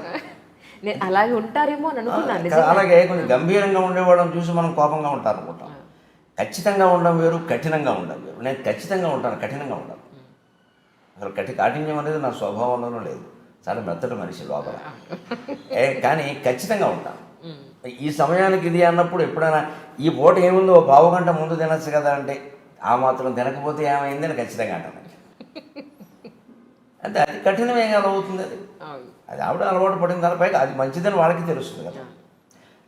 అలాగే ఉంటారేమో అని అనుకున్నాను. అలాగే కొంచెం గంభీరంగా ఉండేవాళ్ళని చూసి మనం కోపంగా ఉంటారు అనుకుంటాం. ఖచ్చితంగా ఉండడం వేరు, కఠినంగా ఉండడం వేరు. నేను ఖచ్చితంగా ఉంటాను, కఠినంగా ఉండను. అసలు కాఠిన్యం అనేది నా స్వభావంలోనూ లేదు. చాలా మెత్తటి మనిషి లోపల, కానీ ఖచ్చితంగా ఉంటాను. ఈ సమయానికి ఇది అన్నప్పుడు ఎప్పుడైనా ఈ పూట ఏముందో 1/2 గంట ముందు తినచ్చు కదా అంటే, ఆ మాత్రం తినకపోతే ఏమైంది అని ఖచ్చితంగా అంటాను. అంటే అది కఠినమే కదా అవుతుంది. అది ఆవిడ అలవాటు పడిన దానిపైకి అది మంచిదని వాళ్ళకి తెలుస్తుంది కదా.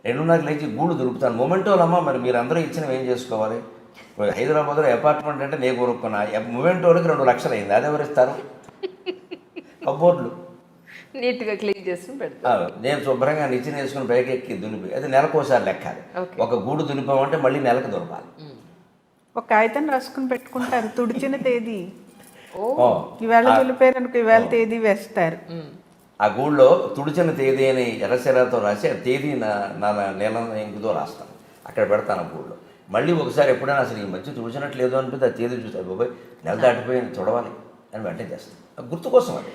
2:30కి లేచి గూళ్ళు దొరుకుతాను. మొమెంటోలమ్మ, మరి మీరు అందరూ ఇచ్చినవి ఏం చేసుకోవాలి? హైదరాబాద్లో అపార్ట్మెంట్ అంటే నేను కొనుక్కున్నా, మొమెంటోలకి 2 లక్షలు అయింది. అది ఎవరిస్తారు? కబోర్డులు నీట్గా క్లీన్ చేసి పెడతాను. నేను శుభ్రంగా నిచ్చెన వేసుకుని పైకి ఎక్కి దులిపి, అది నెలకోసారి లెక్కాలి. ఒక గూడు దులిపామంటే మళ్ళీ నెలకు దొరకాలి. ఒక కాగితం రాసుకుని పెట్టుకుంటారు, తుడిచిన తేదీ. ఇవాళ దులిపేరనుకో, ఇవాళ తేదీ వేస్తారు. ఆ గూళ్ళో తుడిచిన తేదీ అని ఎర్రసెరతో రాసి ఆ తేదీ నీలం ఇంకుతో రాస్తాను, అక్కడ పెడతాను గూళ్ళో. మళ్ళీ ఒకసారి ఎప్పుడైనా అసలు ఈ మధ్య తుడిచినట్లేదు అనిపిస్తే ఆ తేదీ చూస్తే బాబాయ్ నెల దాటిపోయి చూడవాలి అని వెంటనే చేస్తాను. గుర్తు కోసం అది.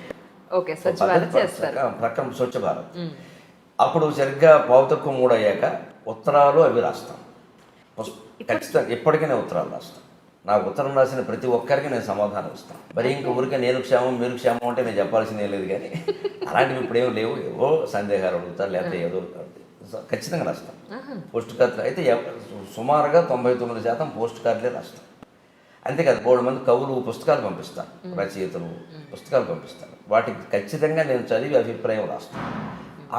ప్రకటన స్వచ్ఛ భారత్. అప్పుడు సరిగ్గా 2:45 అయ్యాక ఉత్తరాలు అవి రాస్తాం. ఖచ్చితంగా ఎప్పటికీ ఉత్తరాలు రాస్తాను. నాకు ఉత్తరం రాసిన ప్రతి ఒక్కరికి నేను సమాధానం ఇస్తాను. మరి ఇంక ఊరికే నేను క్షేమం మీరు క్షేమం అంటే నేను చెప్పాల్సిందే లేదు. కానీ అలాంటివి ఇప్పుడేం లేవు. ఏవో సందేహాలు అడుగుతారు, లేకపోతే ఏదో ఖచ్చితంగా రాస్తాను. పోస్ట్ కార్డులు అయితే సుమారుగా 99% పోస్ట్ కార్డులే రాస్తాను. అంతేకాదు 3 మంది కవులు పుస్తకాలు పంపిస్తాను, రచయితలు పుస్తకాలు పంపిస్తాను. వాటికి ఖచ్చితంగా నేను చదివి అభిప్రాయం రాస్తాను.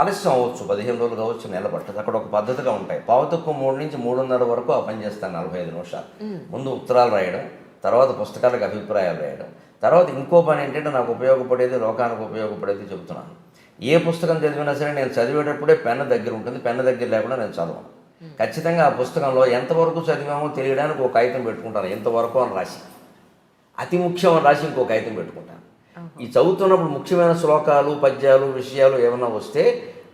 ఆలస్యం అవ్వచ్చు, 15 రోజులు కావచ్చు, నెల పట్టదు. అక్కడ ఒక పద్ధతిగా ఉంటాయి. 2:45 నుంచి 3:30 వరకు ఆ పని చేస్తాను, 45 నిమిషాలు. ముందు ఉత్తరాలు రాయడం, తర్వాత పుస్తకాలకు అభిప్రాయాలు రాయడం, తర్వాత ఇంకో పని ఏంటంటే నాకు ఉపయోగపడేది, లోకానికి ఉపయోగపడేది చెబుతున్నాను. ఏ పుస్తకం చదివినా సరే నేను చదివేటప్పుడే పెన్ను దగ్గర ఉంటుంది. పెన్ను దగ్గర లేకుండా నేను చదవను. ఖచ్చితంగా ఆ పుస్తకంలో ఎంతవరకు చదివామో తెలియడానికి ఒక కాగితం పెట్టుకుంటాను, ఎంతవరకు అని రాసి, అతి ముఖ్యం అని రాసి ఇంకో కాగితం పెట్టుకుంటాను. ఈ చదువుతున్నప్పుడు ముఖ్యమైన శ్లోకాలు, పద్యాలు, విషయాలు ఏమైనా వస్తే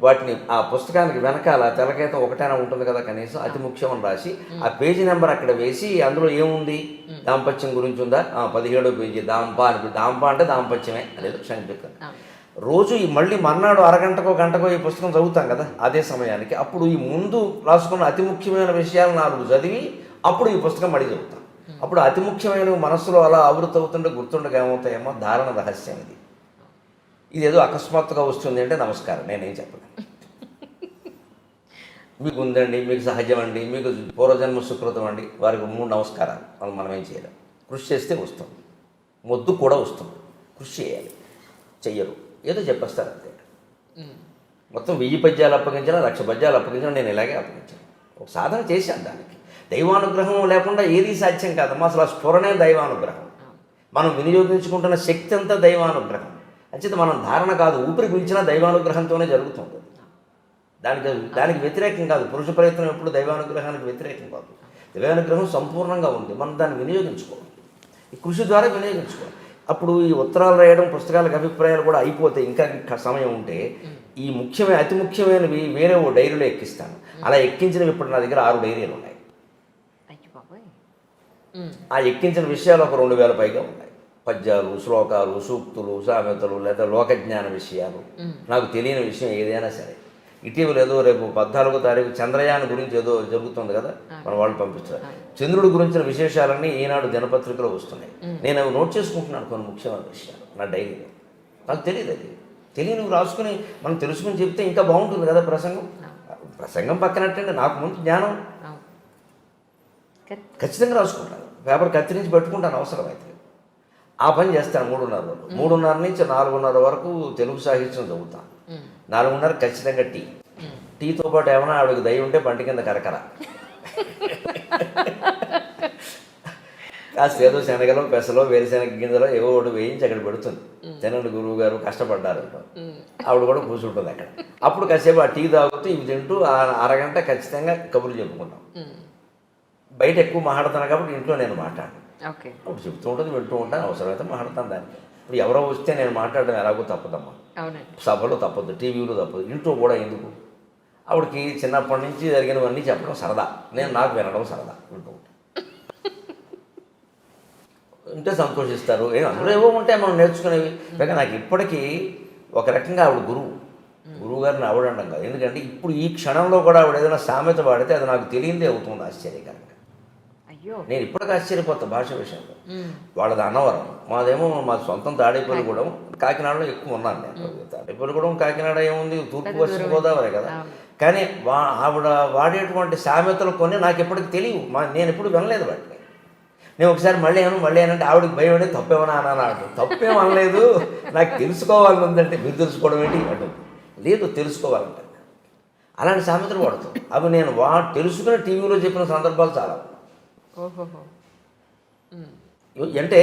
వాటిని ఆ పుస్తకానికి వెనకాల తెల్లకాగితం ఒకటైనా ఉంటుంది కదా కనీసం, అతి ముఖ్యం అని రాసి ఆ పేజీ నెంబర్ అక్కడ వేసి అందులో ఏముంది, దాంపత్యం గురించి ఉందా, 17వ పేజీ దాంపా అని, దాంపా అంటే దాంపత్యమే అనేది సంక్షిప్తం. రోజు మళ్ళీ మర్నాడు అరగంటకో గంటకో ఈ పుస్తకం చదువుతాం కదా అదే సమయానికి, అప్పుడు ఈ ముందు రాసుకున్న అతి ముఖ్యమైన విషయాలు 4 చదివి అప్పుడు ఈ పుస్తకం మళ్ళీ చదువుతాం. అప్పుడు అతి ముఖ్యమైన మనసులో అలా ఆవృత అవుతుంటే గుర్తుండగా ఏమవుతాయేమో ధారణ రహస్యం ఇది. ఇదేదో అకస్మాత్తుగా వస్తుంది అంటే నమస్కారం, నేనేం చెప్పను. మీకు ఉందండి, మీకు సహజం అండి, మీకు పూర్వజన్మ సుకృతం అండి, వారికి 3 నమస్కారాలు. మనం ఏం చేయలేం. కృషి చేస్తే వస్తుంది, మొద్దు కూడా వస్తుంది, కృషి చేయాలి. చెయ్యరు, ఏదో చెప్పేస్తారు అంతే. మొత్తం 1000 పద్యాలు అప్పగించినా 1,00,000 పద్యాలు అప్పగించినా నేను ఇలాగే అప్పగించాను. ఒక సాధన చేశాను దానికి. దైవానుగ్రహం లేకుండా ఏదీ సాధ్యం కాదమ్మా. అసలు ఆ స్ఫురణే దైవానుగ్రహం. మనం వినియోగించుకుంటున్న శక్తి అంతా దైవానుగ్రహం. అంచేత మనం ధారణ కాదు, ఊపిరి పీల్చినా దైవానుగ్రహంతోనే జరుగుతుంది. దానికి వ్యతిరేకం కాదు. పురుష ప్రయత్నం ఎప్పుడు దైవానుగ్రహానికి వ్యతిరేకం కాదు. దైవానుగ్రహం సంపూర్ణంగా ఉంది, మనం దాన్ని వినియోగించుకోవాలి. ఈ కృషి ద్వారా వినియోగించుకోవాలి. అప్పుడు ఈ ఉత్తరాలు రాయడం, పుస్తకాలకు అభిప్రాయాలు కూడా అయిపోతే ఇంకా సమయం ఉంటే ఈ అతి ముఖ్యమైనవి వేరే ఓ డైరీలో ఎక్కిస్తాను. అలా ఎక్కించినవి ఇప్పుడు నా దగ్గర 6 డైరీలు ఉన్నాయి. ఆ ఎక్కించిన విషయాలు ఒక 2,000 పైగా ఉన్నాయి. పద్యాలు, శ్లోకాలు, సూక్తులు, సామెతలు, లేదా లోకజ్ఞాన విషయాలు, నాకు తెలియని విషయం ఏదైనా సరే. ఇటీవల ఏదో రేపు 14వ తారీఖు చంద్రయాన్ గురించి ఏదో జరుగుతుంది కదా, మన వాళ్ళు పంపిస్తారు. చంద్రుడి గురించిన విశేషాలన్నీ ఈనాడు దినపత్రికలో వస్తున్నాయి. నేను అవి నోట్ చేసుకుంటున్నాను, కొన్ని ముఖ్యమైన విషయాలు నా డైరీలో. నాకు తెలియదు, అది తెలియని రాసుకుని మనం తెలుసుకుని చెప్తే ఇంకా బాగుంటుంది కదా ప్రసంగం పక్కనట్టండి. నాకు ముందు జ్ఞానం ఖచ్చితంగా రాసుకుంటాను. పేపర్ కత్తిరించి పెట్టుకుంటాను అవసరమైతే. ఆ పని చేస్తాను 3:30 వరకు. 3:30 నుంచి 4:30 వరకు తెలుగు సాహిత్యం చదువుతాను. 4:30 ఖచ్చితంగా టీతో పాటు ఏమైనా ఆవిడకి దయ ఉంటే పంటి కింద కరకర కాస్త ఏదో శనగలో, పెసలో, వేరుశెనగ గింజలో ఏవో ఒకటి వేయించి అక్కడ పెడుతుంది. తినండి గురువు గారు, కష్టపడ్డారు. ఆవిడ కూడా కూర్చుంటుంది అక్కడ. అప్పుడు కాసేపు ఆ టీ తాగుతూ ఇవి తింటూ అరగంట ఖచ్చితంగా కబుర్లు చెప్పుకుంటాం. బయట ఎక్కువ మాట్లాడుతున్నాను కాబట్టి ఇంట్లో నేను మాట్లాడను. అప్పుడు చెప్తూ ఉంటుంది, వింటూ ఉంటాను, అవసరమైతే మాట్లాడతాను దానికి. ఇప్పుడు ఎవరో వస్తే నేను మాట్లాడడం ఎలాగో తప్పదమ్మా. సభలో తప్పదు, టీవీలో తప్పదు, ఇంట్లో కూడా ఎందుకు. ఆవిడకి చిన్నప్పటి నుంచి జరిగినవన్నీ చెప్పడం సరదా, నాకు వినడం సరదా. వింటూ ఉంటాను, ఉంటే సంతోషిస్తారు. అందులో ఏవో ఉంటాయి మనం నేర్చుకునేవి. పైగా నాకు ఇప్పటికీ ఒక రకంగా ఆవిడ గురువు గారిని ఆవిడండం కాదు. ఎందుకంటే ఇప్పుడు ఈ క్షణంలో కూడా ఆవిడ ఏదైనా సామెత వాడితే అది నాకు తెలియందే అవుతుంది ఆశ్చర్యకరంగా. నేను ఇప్పటికీ ఆశ్చర్యపోతా భాష విషయంలో. వాళ్ళది అన్నవరం, మాది సొంతం తాడేపల్లిగూడెం. కాకినాడలో ఎక్కువ ఉన్నాను నేను. తాడేపల్లిగూడెం, కాకినాడ ఏముంది, తూర్పు పశ్చిమ గోదావరి కదా. కానీ ఆవిడ వాడేటువంటి సామెతలు కొన్ని నాకు ఎప్పటికీ తెలియవు. నేను ఎప్పుడు వినలేదు వాటిని. నేను ఒకసారి మళ్ళీ ఏనంటే ఆవిడకి భయం అంటే తప్పేమన్నా అన్నాడు. తప్పేం అనలేదు, నాకు తెలుసుకోవాలని ఉందంటే. మీరు తెలుసుకోవడం ఏంటి అంటుంది. లేదు, తెలుసుకోవాలంటే. అలాంటి సామెతలు వాడుతాం. అవి నేను తెలుసుకుని టీవీలో చెప్పిన సందర్భాలు చాలా. అంటే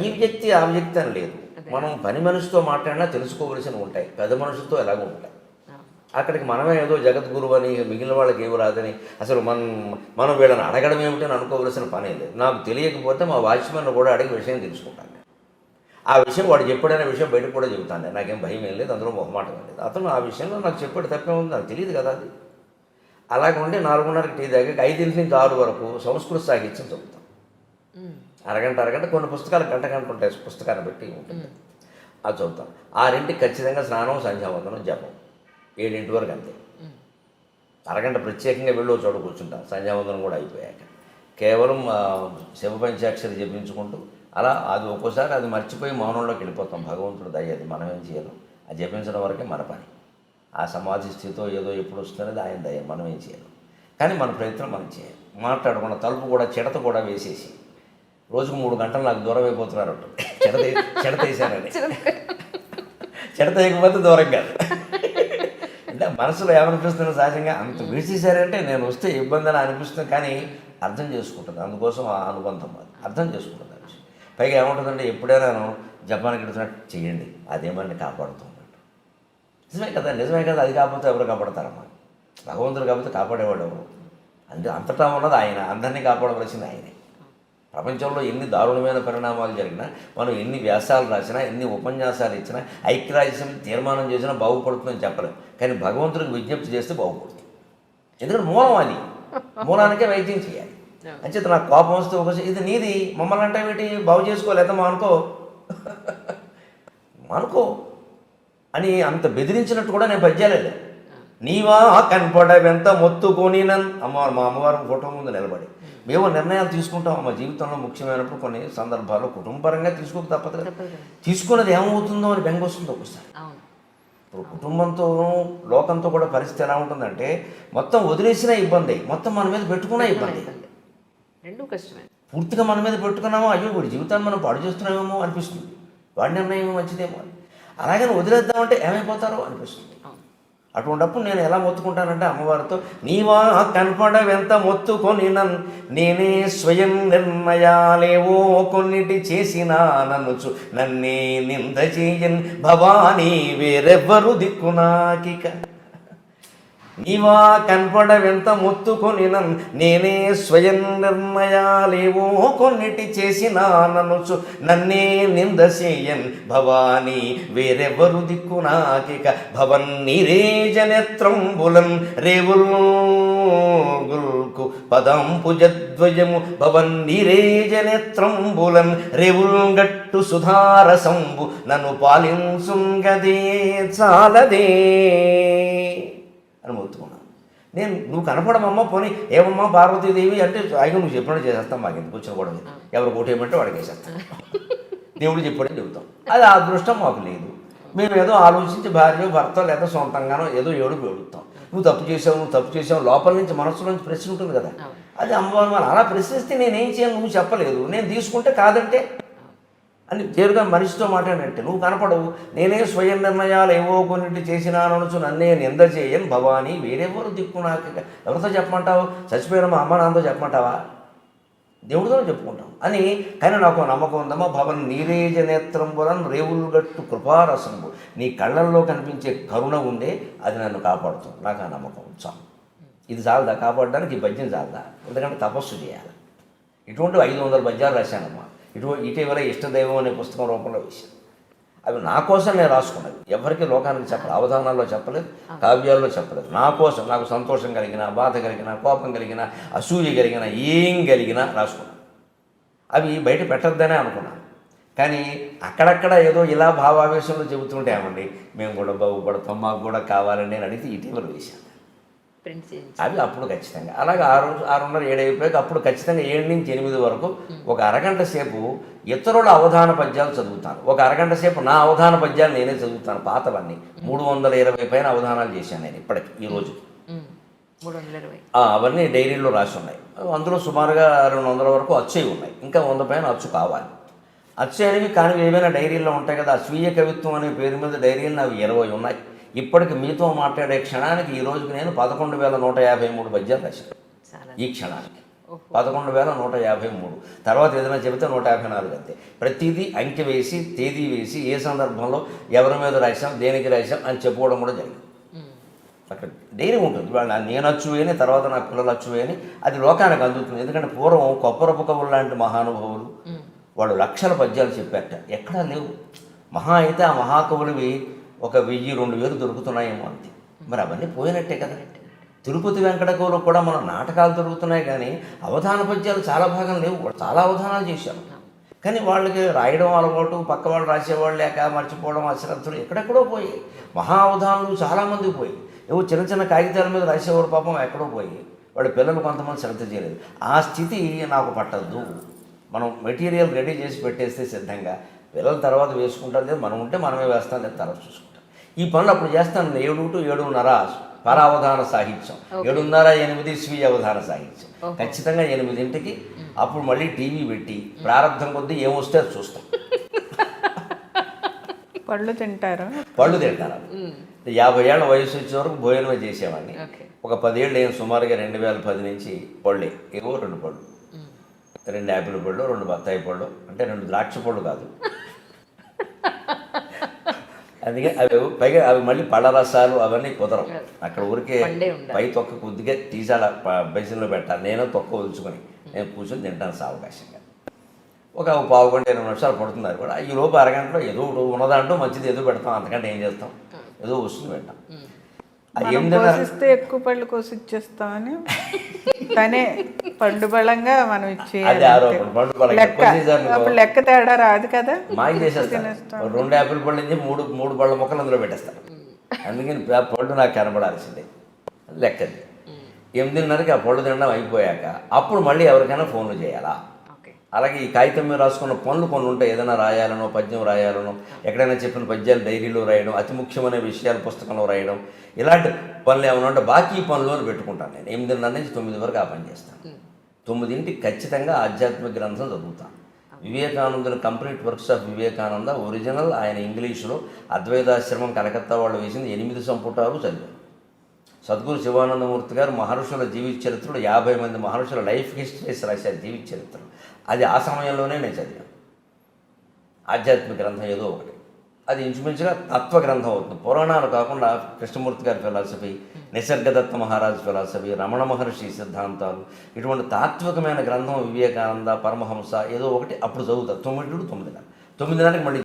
ఈ వ్యక్తి ఆ వ్యక్తి అని లేదు. మనం పని మనిషితో మాట్లాడినా తెలుసుకోవలసినవి ఉంటాయి, పెద్ద మనుషులతో ఎలాగో ఉంటాయి. అక్కడికి మనమే ఏదో జగద్గురువు అని, మిగిలిన వాళ్ళకి ఏమి రాదని, అసలు మనం వీళ్ళని అడగడం ఏమిటని అనుకోవలసిన పనే లేదు. నాకు తెలియకపోతే మా వాచ్మెన్ కూడా అడిగి విషయం తెలుసుకుంటాను. ఆ విషయం వాడు చెప్పాడనే విషయం బయటకు కూడా చెబుతాను. నాకేం భయం ఏం లేదు, అందులో మొహమాటం ఏం లేదు. అతను ఆ విషయంలో నాకు చెప్పాడు, తప్పే ఉంది, నాకు తెలియదు కదా అది. అలాగే ఉండి 4:30కి టీ దాకా 5 నుంచి 6 వరకు సంస్కృత సాహిత్యం చదువుతాం. అరగంట కొన్ని పుస్తకాలు గంట ఉంటాయి, పుస్తకాన్ని బట్టి ఉంటుంది, అది చదువుతాం. 6ంటికి ఖచ్చితంగా స్నానం, సంధ్యావందనం, జపం. 7 వరకు అంతే. అరగంట ప్రత్యేకంగా వెళ్ళి చోట కూర్చుంటాం. సంధ్యావందనం కూడా అయిపోయాక కేవలం శివ పంచాక్షరి జపించుకుంటూ అలా అది ఒక్కోసారి అది మర్చిపోయి మౌనంలోకి వెళ్ళిపోతాం. భగవంతుడు దయ, అది మనం ఏం చేయాలి, అది జపించడం వరకే మన పని. ఆ సమాధి స్థితితో ఏదో ఎప్పుడు వస్తున్నది ఆయన దయ, మనం ఏం చేయాలి. కానీ మన ప్రయత్నం మనం చేయాలి. మాట్లాడకుండా తలుపు కూడా చిడత కూడా వేసేసి రోజుకు 3 గంటలు నాకు దూరం అయిపోతున్నారు అంట. చెడత వేసానండి. చెడత వేయకపోతే దూరం కాదు. అంటే మనసులో ఏమనిపిస్తుంది సహజంగా, అంత వేసేసారంటే నేను వస్తే ఇబ్బంది అని అనిపిస్తుంది. కానీ అర్థం చేసుకుంటుంది, అందుకోసం ఆ అనుబంధం అది అర్థం చేసుకుంటుంది. పైగా ఏముంటుందంటే ఎప్పుడైనా జపాన్కి వెళ్తున్నట్టు చేయండి, అదేమని కాపాడుతుంది. నిజమే కదా, అది కాకపోతే ఎవరు కాపాడతారమ్మా? భగవంతుడు కాకపోతే కాపాడేవాడు ఎవరు? అంతటా ఉన్నది ఆయన, అందరినీ కాపాడవలసింది ఆయనే. ప్రపంచంలో ఎన్ని దారుణమైన పరిణామాలు జరిగినా, మనం ఎన్ని వ్యాసాలు రాసినా, ఎన్ని ఉపన్యాసాలు ఇచ్చినా, ఐక్యరాజ్యం తీర్మానం చేసినా బాగుపడుతుందని చెప్పలేం. కానీ భగవంతుడికి విజ్ఞప్తి చేస్తే బాగుపడుతుంది. ఎందుకంటే మూలం అది, మూలానికే వైద్యం చేయాలి. అంచేత నాకు కోపం వస్తే ఒకసారి ఇది నీది, మమ్మల్ని అంటే వీటి బాగు చేసుకోలేదా మానుకో అని అంత బెదిరించినట్టు కూడా నేను పద్యాలేదు. నీవా కనపడవెంత మొత్తుకొని మా అమ్మవారి ఫోటో ముందు నిలబడి మేము నిర్ణయాలు తీసుకుంటాం. మా జీవితంలో ముఖ్యమైనప్పుడు కొన్ని సందర్భాల్లో కుటుంబపరంగా తీసుకోక తప్పదు కదా. తీసుకున్నది ఏమవుతుందో అని బెంగ వస్తుంది ఒకసారి. ఇప్పుడు కుటుంబంతో లోకంతో కూడా పరిస్థితి ఎలా ఉంటుందంటే, మొత్తం వదిలేసిన ఇబ్బంది, మొత్తం మన మీద పెట్టుకున్న ఇబ్బంది, రెండు కష్టమే. పూర్తిగా మన మీద పెట్టుకున్నామో అయ్యో వీడి జీవితాన్ని మనం పాడు చేస్తున్నామేమో అనిపిస్తుంది, వాడి నిర్ణయం మంచిదేమో అని. అలాగని వదిలేద్దామంటే ఏమైపోతారో అనిపిస్తుంది. అటువంటిప్పుడు నేను ఎలా మొత్తుకుంటానంటే అమ్మవారితో, నీవా కనపడవెంత మొత్తుకొని నేనే స్వయం నిర్ణయాలేవో కొన్నిటి చేసినా నన్నుచు నన్నే నింద చేయన్ భవానీ వేరెవ్వరు దిక్కు నాకిక. నీవా కనపడవెంత మొత్తుకొని నేనే స్వయం నిర్ణయాలేవో కొన్నిటి చేసినా నన్నుచు నన్నే నింద చేయన్ భవానీ వేరెవ్వరు దిక్కు నాకిక. భవన్ నీరేజనేత్రంబులన్ రేవుల్కు పదంపు జద్వయము భవన్ నీరేజనేత్రంబులన్ రేవుల్ గట్టు సుధారసంబు నన్ను పాలించుంగదే చాలదే అని మొత్తుకున్నాను. నేను నువ్వు కనపడమమ్మ, పోనీ ఏమమ్మా పార్వతీదేవి అంటే అయినా నువ్వు చెప్పినట్టు చేసేస్తాం, మాకు ఎందుకు వచ్చిన కూడా ఎవరు ఓటేయమంటే వాడికి వేసేస్తాం, దేవుడు చెప్పాడని చెబుతాం. అది ఆ అదృష్టం మాకు లేదు. మేము ఏదో ఆలోచించి భార్య భర్త లేదా సొంతంగానో ఏదో ఏడుగుతాం. నువ్వు తప్పు చేసావు లోపల నుంచి మనసులో నుంచి ప్రశ్న ఉంటుంది కదా. అది అమ్మవారు మరి అలా ప్రశ్నిస్తే నేనేం చేయను, నువ్వు చెప్పలేదు, నేను తీసుకుంటే కాదంటే అని తీరుగా మనిషితో మాట్లాడినట్టే. నువ్వు కనపడవు, నేనే స్వయం నిర్ణయాలు ఏవో కొన్నింటి చేసినానొచ్చు నన్నే నింద చేయను భవానీ వేరెవరు దిక్కు నాకు. ఎవరితో చెప్పమంటావు? చచ్చిపోయిన మా అమ్మ నాన్నతో చెప్పమంటావా? దేవుడితో చెప్పుకుంటాం అని. కానీ నాకు నమ్మకం ఉందమ్మా, భవన్ నీరేజ నేత్రంబులను రేవులుగట్టు కృపారసంబు, నీ కళ్ళల్లో కనిపించే కరుణ ఉందే అది నన్ను కాపాడుతుంది. నాకు ఆ నమ్మకం చాలు. ఇది చాలదా కాపాడడానికి? ఈ పద్యం చాలదా? ఎందుకంటే తపస్సు చేయాలి. ఇటువంటి 500 పద్యాలు రాశానమ్మా. ఇటీవల ఇష్టదైవం అనే పుస్తకం రూపంలో వేశాను. అవి నా కోసం నేను రాసుకున్నది, ఎవరికి లోకానికి చెప్పలేదు, అవధానాల్లో చెప్పలేదు, కావ్యాల్లో చెప్పలేదు. నా కోసం, నాకు సంతోషం కలిగిన, బాధ కలిగిన, కోపం కలిగిన, అసూయ కలిగిన, ఏం కలిగినా రాసుకున్నాను. అవి బయట పెట్టద్దనే అనుకున్నాను. కానీ అక్కడక్కడ ఏదో ఇలా భావావేశంలో చెబుతుంటే ఏమండి మేము కూడా బాగుపడతాం, మాకు కూడా కావాలని నేను అడిగితే ఇటీవల వేశాను. అవి అప్పుడు ఖచ్చితంగా అలాగే 6:30-7 అయిపోయాక అప్పుడు ఖచ్చితంగా 7 నుంచి 8 వరకు ఒక అరగంట సేపు ఇతరుల అవధాన పద్యాలు చదువుతాను. ఒక అరగంట సేపు నా అవధాన పద్యాలు నేనే చదువుతాను. పాతవన్నీ 320 పైన అవధానాలు చేశాను నేను ఇప్పటికి ఈ రోజు. 320 అవన్నీ డైరీలో రాసి ఉన్నాయి. అందులో సుమారుగా 200 వరకు అచ్చయి ఉన్నాయి. ఇంకా 100 పైన అచ్చు కావాలి. అచ్చు అనేవి కానీ ఏమైనా డైరీల్లో ఉంటాయి కదా. స్వీయ కవిత్వం అనే పేరు మీద డైరీలు నాకు 20 ఉన్నాయి. ఇప్పటికి మీతో మాట్లాడే క్షణానికి ఈ రోజుకి నేను 11,153 పద్యాలు రాశాను. ఈ క్షణానికి 11,153. తర్వాత ఏదైనా చెబితే 154 అంతే. ప్రతిదీ అంకె వేసి తేదీ వేసి ఏ సందర్భంలో ఎవరి మీద రాశాం, దేనికి రాశాం అని చెప్పుకోవడం కూడా జరిగింది. అక్కడ డైరీ ఉంటుంది. నేను అచ్చువేని, తర్వాత నా పిల్లలు అచ్చువేని, అది లోకానికి అందుతుంది. ఎందుకంటే పూర్వం కొప్పరపు కవులు లాంటి మహానుభావులు వాళ్ళు లక్షల పద్యాలు చెప్పారట, ఎక్కడా లేవు. మహా అయితే ఆ మహాకవులవి ఒక 1000-2000 దొరుకుతున్నాయేమో అంతే. మరి అవన్నీ పోయినట్టే కదా. తిరుపతి వెంకటకవులు కూడా మన నాటకాలు దొరుకుతున్నాయి, కానీ అవధాన పద్యాలు చాలా భాగం లేవు. చాలా అవధానాలు చేశారు, కానీ వాళ్ళకి రాయడం అలవాటు, పక్క వాళ్ళు రాసేవాళ్ళు లేక మర్చిపోవడం, అశ్రద్ధలు ఎక్కడెక్కడో పోయి. మహా అవధానాలు చాలామంది పోయి. ఏవో చిన్న చిన్న కాగితాల మీద రాసేవాడు పాపం ఎక్కడో పోయి. వాళ్ళ పిల్లలు కొంతమంది శ్రద్ధ చేయలేదు. ఆ స్థితి నాకు పట్టద్దు. మనం మెటీరియల్ రెడీ చేసి పెట్టేస్తే సిద్ధంగా పిల్లల తర్వాత వేసుకుంటారు, లేదు మనం ఉంటే మనమే వేస్తాం, లేదు తర్వాత చూసుకుంటాం. ఈ పనులు అప్పుడు చేస్తాను. 7 to 7:30 పరావధాన సాహిత్యం, 7:30-8 స్వీయ అవధాన సాహిత్యం. ఖచ్చితంగా 8ంటికి అప్పుడు మళ్ళీ టీవీ పెట్టి ప్రారంభం కొద్దీ ఏమొస్తే అది చూస్తాం. పళ్ళు తింటారు. 50 ఏళ్ళ వయసు వచ్చే వరకు భోజనమే చేసేవాడిని. ఒక 10 ఏళ్ళు నేను సుమారుగా 2010 నుంచి పళ్ళే ఏవో 2 పళ్ళు, 2 యాపిల్ పళ్ళు, 2 బత్తాయి పళ్ళు, అంటే 2 ద్రాక్ష పళ్ళు కాదు, అందుకే అవి పైగా అవి మళ్ళీ పళ్ళ రసాలు అవన్నీ కుదరవు. అక్కడ ఊరికే పండే ఉండాలి. పై తొక్క కొద్దిగా తీసాల బెసిన్లో పెట్టాలి. నేను తొక్క ఉంచుకొని నేను కూర్చొని తింటాను సావకాశంగా. ఒక పావు గంట 20 నిమిషాలు పడుతుంది. అది కూడా ఈ లోపు అరగంటలో ఏదో ఉన్నదాంట్లో మంచిది ఏదో పెడతాం, అంతకంటే ఏం చేస్తాం, ఏదో వస్తుంది పెట్టాం. అది మనం కోసిస్తే ఎక్కువ పళ్ళు కోసి ఇచ్చేస్తామని తనే పండు బలంగా మనం అది ఇచ్చేయాలి. ఆరోపణ. పండు పళ్ళకి లెక్క అప్పుడు లెక్క తేడా రాదు కదా. మాయ చేసేస్తాను. 2 యాపిల్ పళ్ళు నుంచి 3 పళ్ళ మొక్కలు అందులో పెట్టేస్తాను. అందుకని ఆ పళ్ళు నాకు కనబడాల్సిందే. లెక్కది 8:30కి ఆ పళ్ళు తినడం అయిపోయాక అప్పుడు మళ్ళీ ఎవరికైనా ఫోన్లు చేయాలా. ఓకే. అలాగే ఈ కాగితం మీద రాసుకున్న పనులు కొన్ని ఉంటాయి. ఏదైనా రాయాలనో, పద్యం రాయాలనో, ఎక్కడైనా చెప్పిన పద్యాలు డైరీలో రాయడం, అతి ముఖ్యమైన విషయాలు పుస్తకంలో రాయడం, ఇలాంటి పనులు ఏమైనా ఉంటే బాకీ పనులు అని పెట్టుకుంటాను. నేను 8:30 నుంచి 9 వరకు ఆ పని చేస్తాను. 9ంటికి ఖచ్చితంగా ఆధ్యాత్మిక గ్రంథం చదువుతాను. వివేకానందుని complete works of Vivekananda original, ఆయన ఇంగ్లీషులో అద్వైతాశ్రమం కలకత్తా వాళ్ళు వేసింది 8 సంపుటాలు చదివాను. సద్గురు శివానందమూర్తి గారు మహర్షుల జీవిత చరిత్రలు 50 మంది మహర్షుల లైఫ్ హిస్టరీస్ రాశారు, జీవిత చరిత్రలు. అది ఆ సమయంలోనే నేను చదివాను. ఆధ్యాత్మిక గ్రంథం ఏదో ఒకటి. అది ఇంచుమించుగా తత్వ గ్రంథం అవుతుంది. పురాణాలు కాకుండా కృష్ణమూర్తి గారి ఫిలాసఫీ, నిసర్గదత్త మహారాజ్ ఫిలాసఫీ, రమణ మహర్షి సిద్ధాంతాలు, ఇటువంటి తాత్వికమైన గ్రంథం వివేకానంద, పరమహంస ఏదో ఒకటి అప్పుడు చదువుతారు. 9 9:30 మళ్ళీ